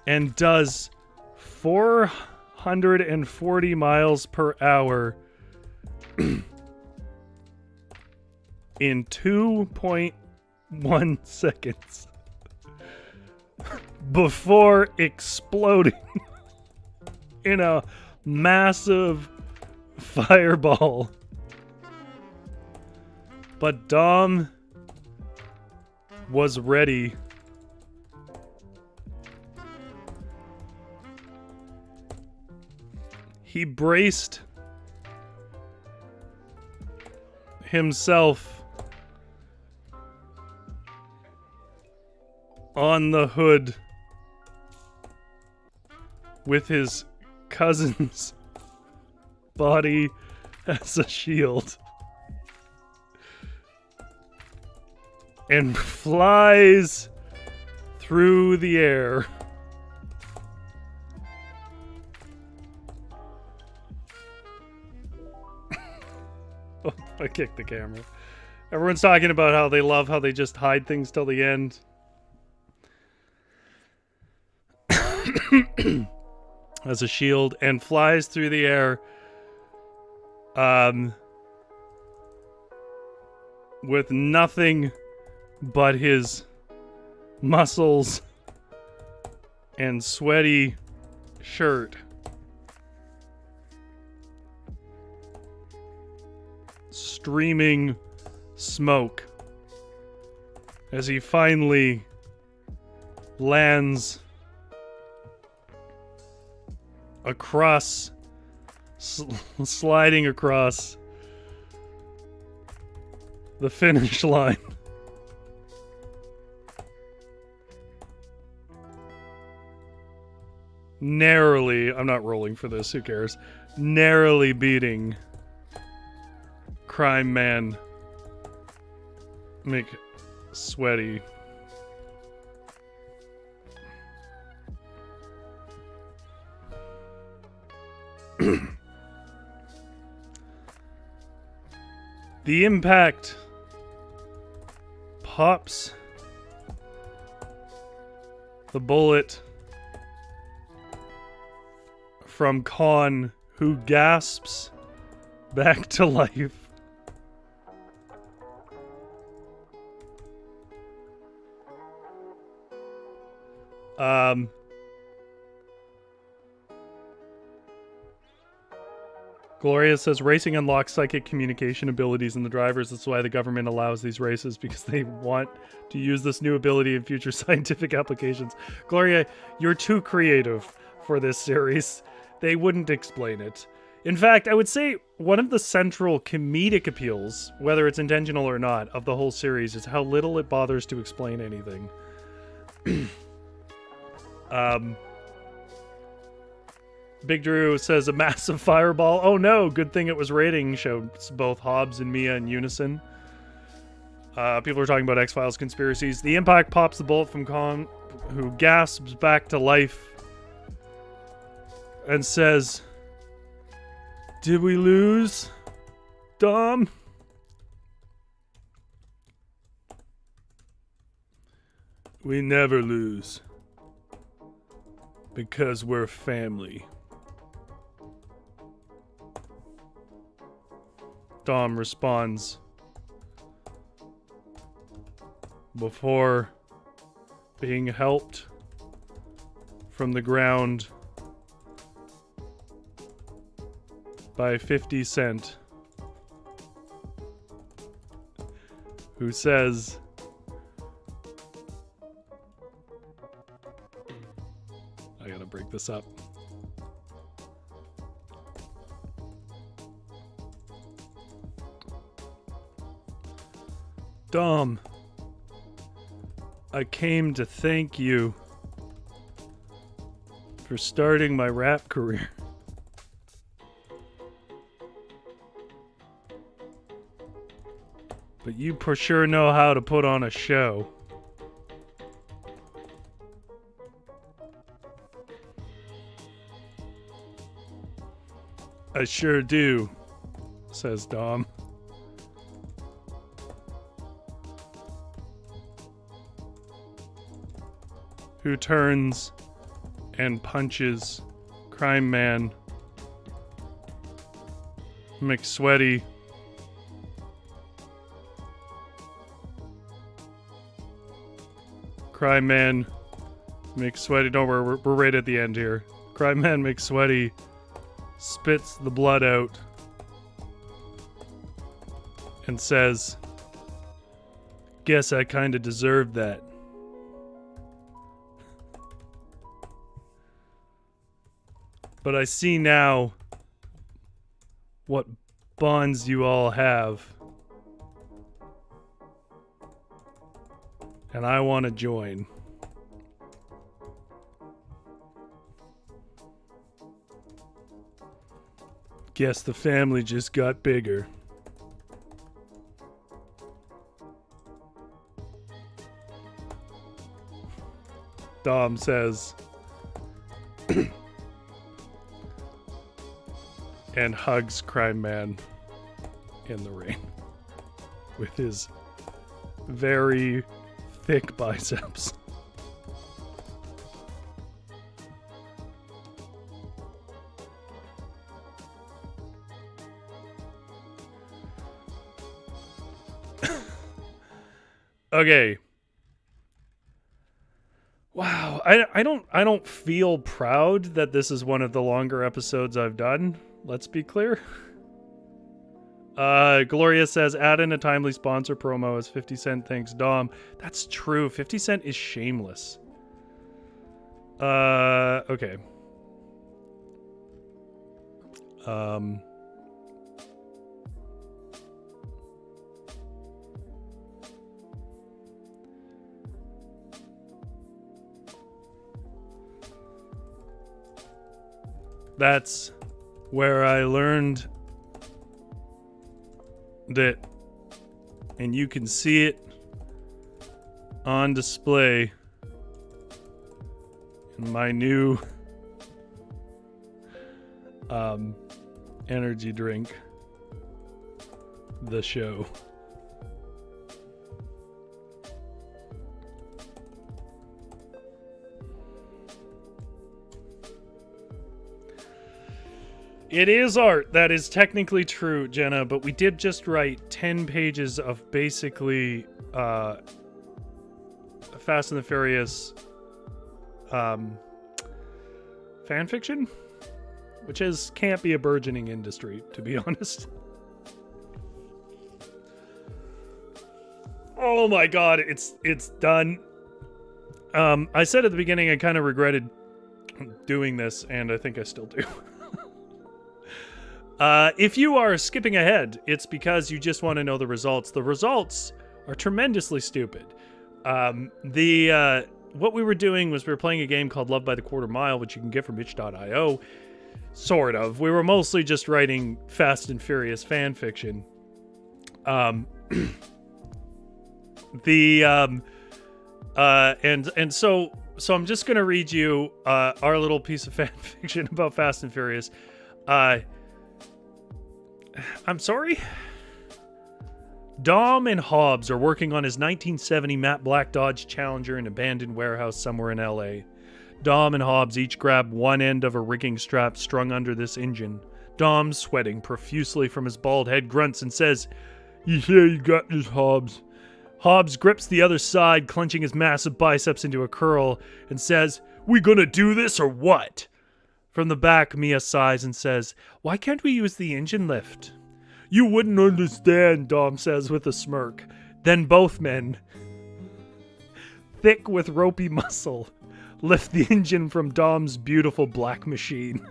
and does 440 miles per hour in 2.1 seconds before exploding in a massive fireball. But Dom was ready. He braced himself on the hood with his cousin's body as a shield and flies through the air. Oh, I kicked the camera. Everyone's talking about how they love how they just hide things till the end. As a shield and flies through the air with nothing but his muscles and sweaty shirt. Streaming smoke as he finally lands across, sliding across the finish line. Narrowly, I'm not rolling for this, who cares? Narrowly beating Crime Man McSweaty. The impact pops the bullet from Khan, who gasps back to life. Gloria says racing unlocks psychic communication abilities in the drivers. That's why the government allows these races, because they want to use this new ability in future scientific applications. Gloria, you're too creative for this series. They wouldn't explain it. In fact, I would say one of the central comedic appeals, whether it's intentional or not, of the whole series is how little it bothers to explain anything. Big Drew says a massive fireball. Oh no, good thing it was raining, shows both Hobbs and Mia in unison. People are talking about X-Files conspiracies. The impact pops the bullet from Kong, who gasps back to life and says, "Did we lose, Dom?" "We never lose. Because we're family." Dom responds, before being helped from the ground by 50 Cent, who says, I gotta break this up. "Dom, I came to thank you for starting my rap career. But you for sure know how to put on a show." "I sure do," says Dom. Who turns and punches Crime Man McSweaty Crime Man McSweaty. Don't worry, we're right at the end here. Crime Man McSweaty spits the blood out and says, "Guess I kinda deserved that." But I see now what bonds you all have. And I want to join. Guess the family just got bigger. Dom says, and hugs Crime Man in the rain with his very thick biceps. Okay. Wow, I don't feel proud that this is one of the longer episodes I've done. Let's be clear. Gloria says, add in a timely sponsor promo as 50 Cent thanks Dom. That's true. 50 Cent is shameless. Okay. That's where I learned that, and you can see it on display in my new energy drink, the show. It is art. That is technically true, Jenna, but we did just write 10 pages of basically Fast and the Furious fan fiction, which can't be a burgeoning industry, to be honest. Oh my god, it's done. I said at the beginning I kind of regretted doing this, and I think I still do. If you are skipping ahead, it's because you just want to know the results. The results are tremendously stupid. What we were doing was we were playing a game called Love by the Quarter Mile, which you can get from itch.io. Sort of. We were mostly just writing Fast and Furious fan fiction. And so I'm just gonna read you our little piece of fan fiction about Fast and Furious. I'm sorry? Dom and Hobbs are working on his 1970 matte black Dodge Challenger in an abandoned warehouse somewhere in LA. Dom and Hobbs each grab one end of a rigging strap strung under this engine. Dom, sweating profusely from his bald head, grunts and says, "You sure you got this, Hobbs?" Hobbs grips the other side, clenching his massive biceps into a curl, and says, "We gonna do this or what?" From the back, Mia sighs and says, "Why can't we use the engine lift?" "You wouldn't understand," Dom says with a smirk. Then both men, thick with ropey muscle, lift the engine from Dom's beautiful black machine.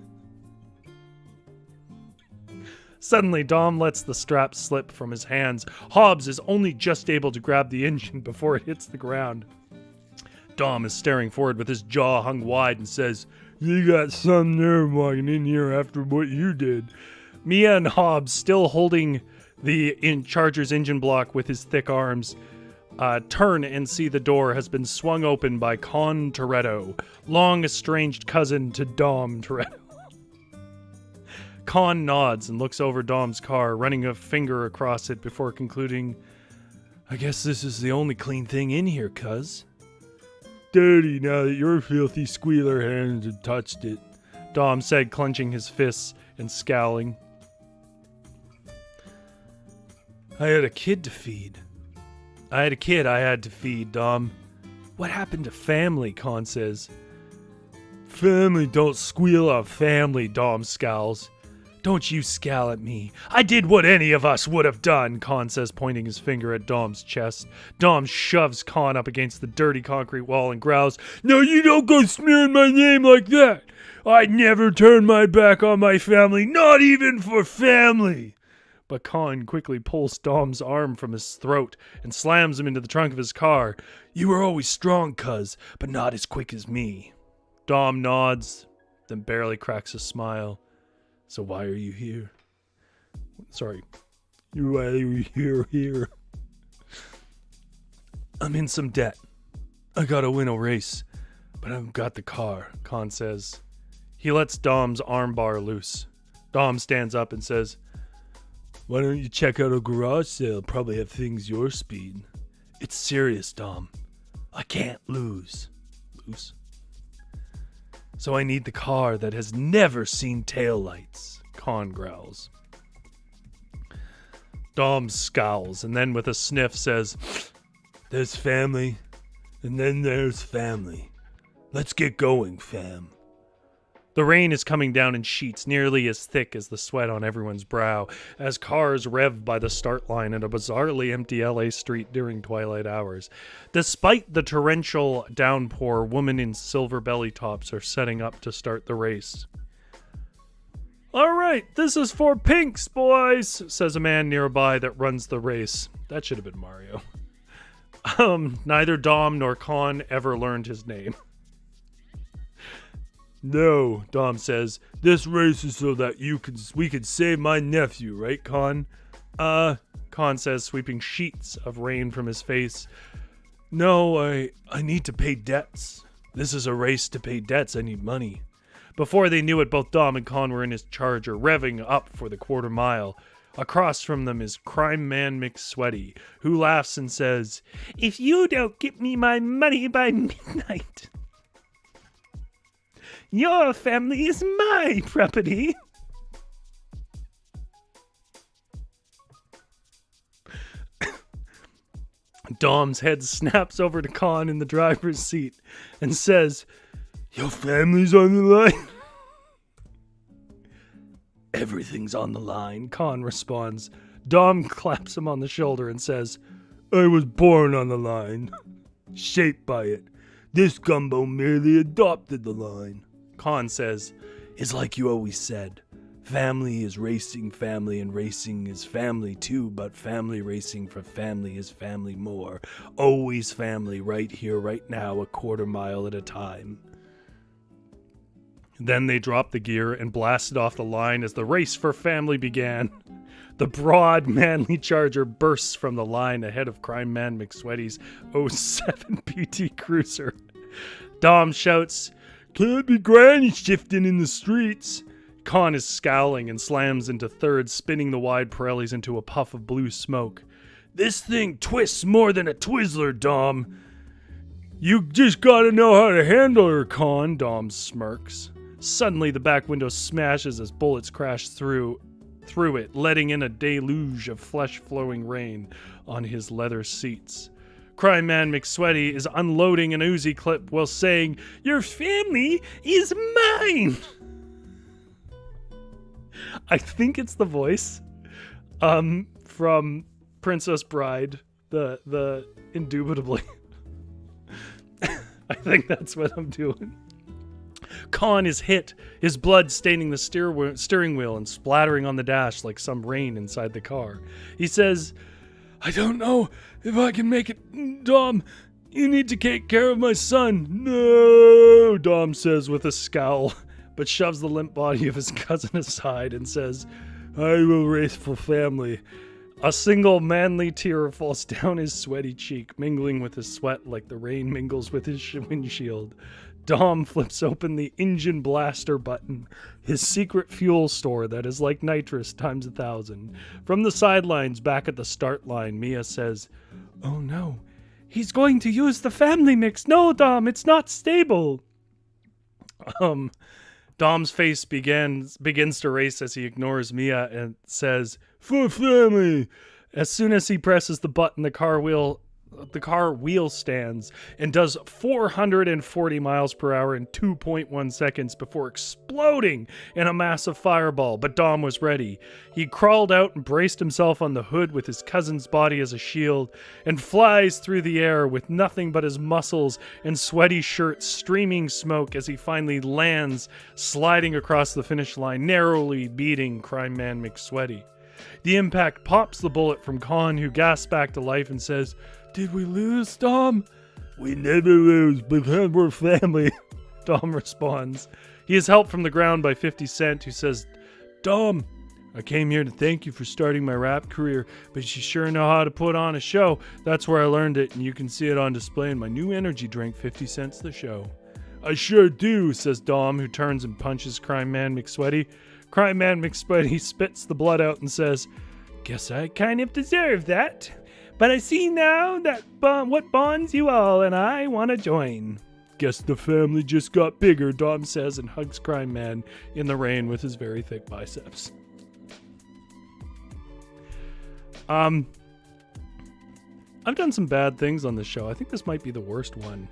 Suddenly, Dom lets the strap slip from his hands. Hobbs is only just able to grab the engine before it hits the ground. Dom is staring forward with his jaw hung wide and says, "You got some nerve walking in here after what you did." Mia and Hobbs, still holding the Charger's engine block with his thick arms, turn and see the door has been swung open by Con Toretto, long estranged cousin to Dom Toretto. Con nods and looks over Dom's car, running a finger across it before concluding, "I guess this is the only clean thing in here, cuz." "Dirty now that your filthy squealer hands have touched it," Dom said, clenching his fists and scowling. "I had a kid to feed." "I had a kid I had to feed, Dom." "What happened to family?" Con says. "Family don't squeal on family," Dom scowls. "Don't you scowl at me. I did what any of us would have done," Con says, pointing his finger at Dom's chest. Dom shoves Con up against the dirty concrete wall and growls, "No, you don't go smearing my name like that. I'd never turn my back on my family, not even for family." But Con quickly pulls Dom's arm from his throat and slams him into the trunk of his car. "You were always strong, cuz, but not as quick as me." Dom nods, then barely cracks a smile. "So why are you here?" "Sorry. Why are you here? I'm in some debt. I gotta win a race, but I've got the car," Con says. He lets Dom's armbar loose. Dom stands up and says, "Why don't you check out a garage sale? Probably have things your speed." "It's serious, Dom. I can't lose." "Lose? So I need the car that has never seen taillights," Con growls. Dom scowls and then with a sniff says, "There's family, and then there's family. Let's get going, fam." The rain is coming down in sheets nearly as thick as the sweat on everyone's brow as cars rev by the start line at a bizarrely empty LA street during twilight hours. Despite the torrential downpour, women in silver belly tops are setting up to start the race. "All right, this is for pinks, boys," says a man nearby that runs the race. That should have been Mario. Neither Dom nor Con ever learned his name. "No," Dom says. "This race is so that we can save my nephew, right, Con?" Con says, sweeping sheets of rain from his face. "No, I need to pay debts. This is a race to pay debts. I need money." Before they knew it, both Dom and Con were in his Charger, revving up for the quarter mile. Across from them is Crime Man McSweaty, who laughs and says, "If you don't get me my money by midnight, your family is my property." Dom's head snaps over to Con in the driver's seat and says, "Your family's on the line?" "Everything's on the line," Con responds. Dom claps him on the shoulder and says, "I was born on the line, shaped by it. This gumbo merely adopted the line." Con says, "It's like you always said. Family is racing family, and racing is family too, but family racing for family is family more. Always family, right here, right now, a quarter mile at a time. Then they dropped the gear and blasted off the line as the race for family began. The broad, manly charger bursts from the line ahead of Crime Man McSweaty's '07 PT Cruiser. Dom shouts, "Can't be granny shifting in the streets." Con is scowling and slams into third, spinning the wide Pirellis into a puff of blue smoke. "This thing twists more than a Twizzler, Dom." "You just gotta know how to handle her, Con," Dom smirks. Suddenly, the back window smashes as bullets crash through it, letting in a deluge of flesh-flowing rain on his leather seats. Crime Man McSweaty is unloading an Uzi clip while saying, "Your family is mine." I think it's the voice from Princess Bride, the indubitably. I think that's what I'm doing. Con is hit, his blood staining the steering wheel and splattering on the dash like some rain inside the car. He says, "I don't know if I can make it, Dom. You need to take care of my son." "No," Dom says with a scowl, but shoves the limp body of his cousin aside and says, "I will race for family." A single manly tear falls down his sweaty cheek, mingling with his sweat like the rain mingles with his windshield. Dom flips open the engine blaster button, his secret fuel store that is like nitrous times 1,000. From the sidelines back at the start line, Mia says, "Oh no, he's going to use the family mix. No, Dom, it's not stable." Dom's face begins to race as he ignores Mia and says, "For family." As soon as he presses the button, the car wheel stands and does 440 miles per hour in 2.1 seconds before exploding in a massive fireball. But Dom was ready. He crawled out and braced himself on the hood with his cousin's body as a shield and flies through the air with nothing but his muscles and sweaty shirt streaming smoke as he finally lands, sliding across the finish line, narrowly beating Crime Man McSweaty. The impact pops the bullet from Con, who gasps back to life and says, "Did we lose, Dom?" "We never lose because we're family," Dom responds. He is helped from the ground by 50 Cent, who says, "Dom, I came here to thank you for starting my rap career, but you sure know how to put on a show. That's where I learned it, and you can see it on display in my new energy drink, 50 cents the show." "I sure do," says Dom, who turns and punches Crime Man McSweaty. Crime Man McSweaty spits the blood out and says, "Guess I kind of deserve that. But I see now that what bonds you all, and I want to join." "Guess the family just got bigger," Dom says, and hugs Crime Man in the rain with his very thick biceps. I've done some bad things on this show. I think this might be the worst one.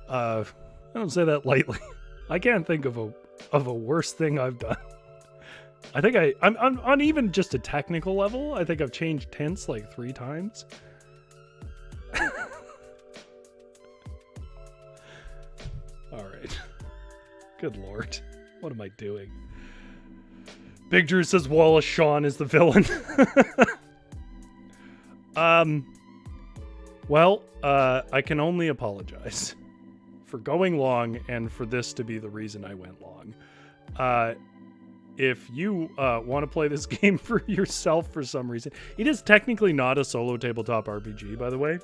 I don't say that lightly. I can't think of a worse thing I've done. I think I'm on even just a technical level. I think I've changed tense like 3 times. All right. Good Lord. What am I doing? Big Drew says Wallace Shawn is the villain. Well, I can only apologize for going long and for this to be the reason I went long. If you want to play this game for yourself for some reason, it is technically not a solo tabletop RPG, by the way.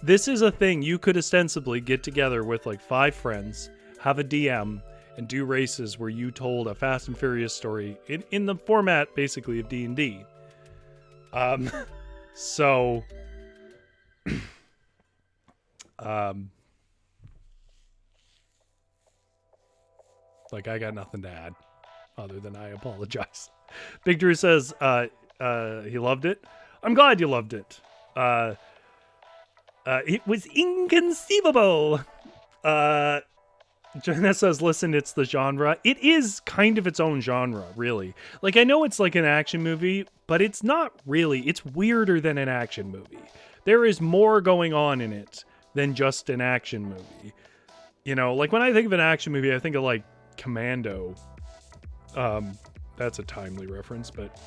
This is a thing you could ostensibly get together with like 5 friends, have a DM, and do races where you told a Fast and Furious story in the format, basically, of D&D. So... like, I got nothing to add other than I apologize. Big Drew says he loved it. I'm glad you loved it. It was inconceivable. Jenna says, listen, it's the genre. It is kind of its own genre, really. Like, I know it's like an action movie, but it's not really. It's weirder than an action movie. There is more going on in it than just an action movie. You know, like when I think of an action movie, I think of like Commando That's a timely reference, but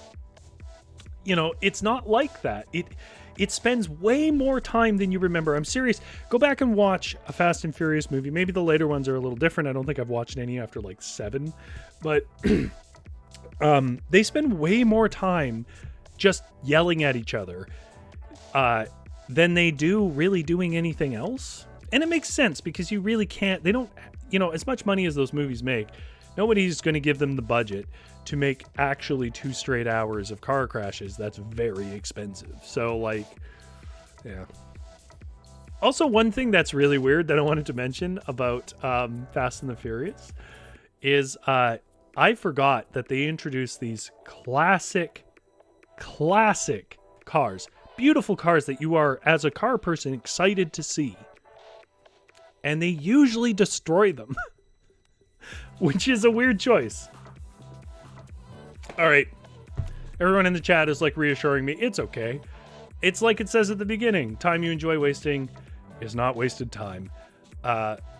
you know, it's not like that. It spends way more time than you remember. I'm serious. Go back and watch a Fast and Furious movie. Maybe the later ones are a little different. I don't think I've watched any after like 7, but they spend way more time just yelling at each other than they do really doing anything else. And it makes sense because you really can't, they don't, you know, as much money as those movies make, nobody's going to give them the budget to make actually 2 straight hours of car crashes. That's very expensive. So like, yeah. Also, one thing that's really weird that I wanted to mention about Fast and the Furious is I forgot that they introduced these classic cars, beautiful cars that you are, as a car person, excited to see. And they usually destroy them, which is a weird choice. All right. Everyone in the chat is like reassuring me. It's okay. It's like it says at the beginning. Time you enjoy wasting is not wasted time.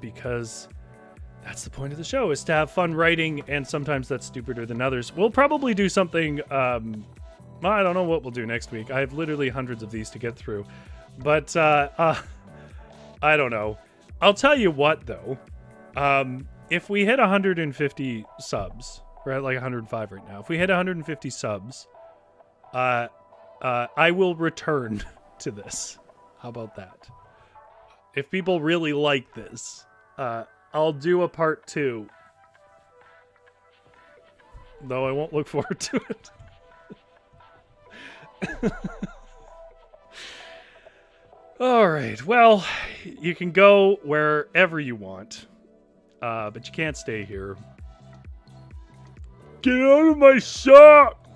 Because that's the point of the show, is to have fun writing. And sometimes that's stupider than others. We'll probably do something. I don't know what we'll do next week. I have literally hundreds of these to get through. But I don't know. I'll tell you what, though. If we hit 150 subs, we're at like 105 right now. If we hit 150 subs, I will return to this. How about that? If people really like this, I'll do a part 2. Though I won't look forward to it. All right. Well, you can go wherever you want, but you can't stay here. Get out of my shop!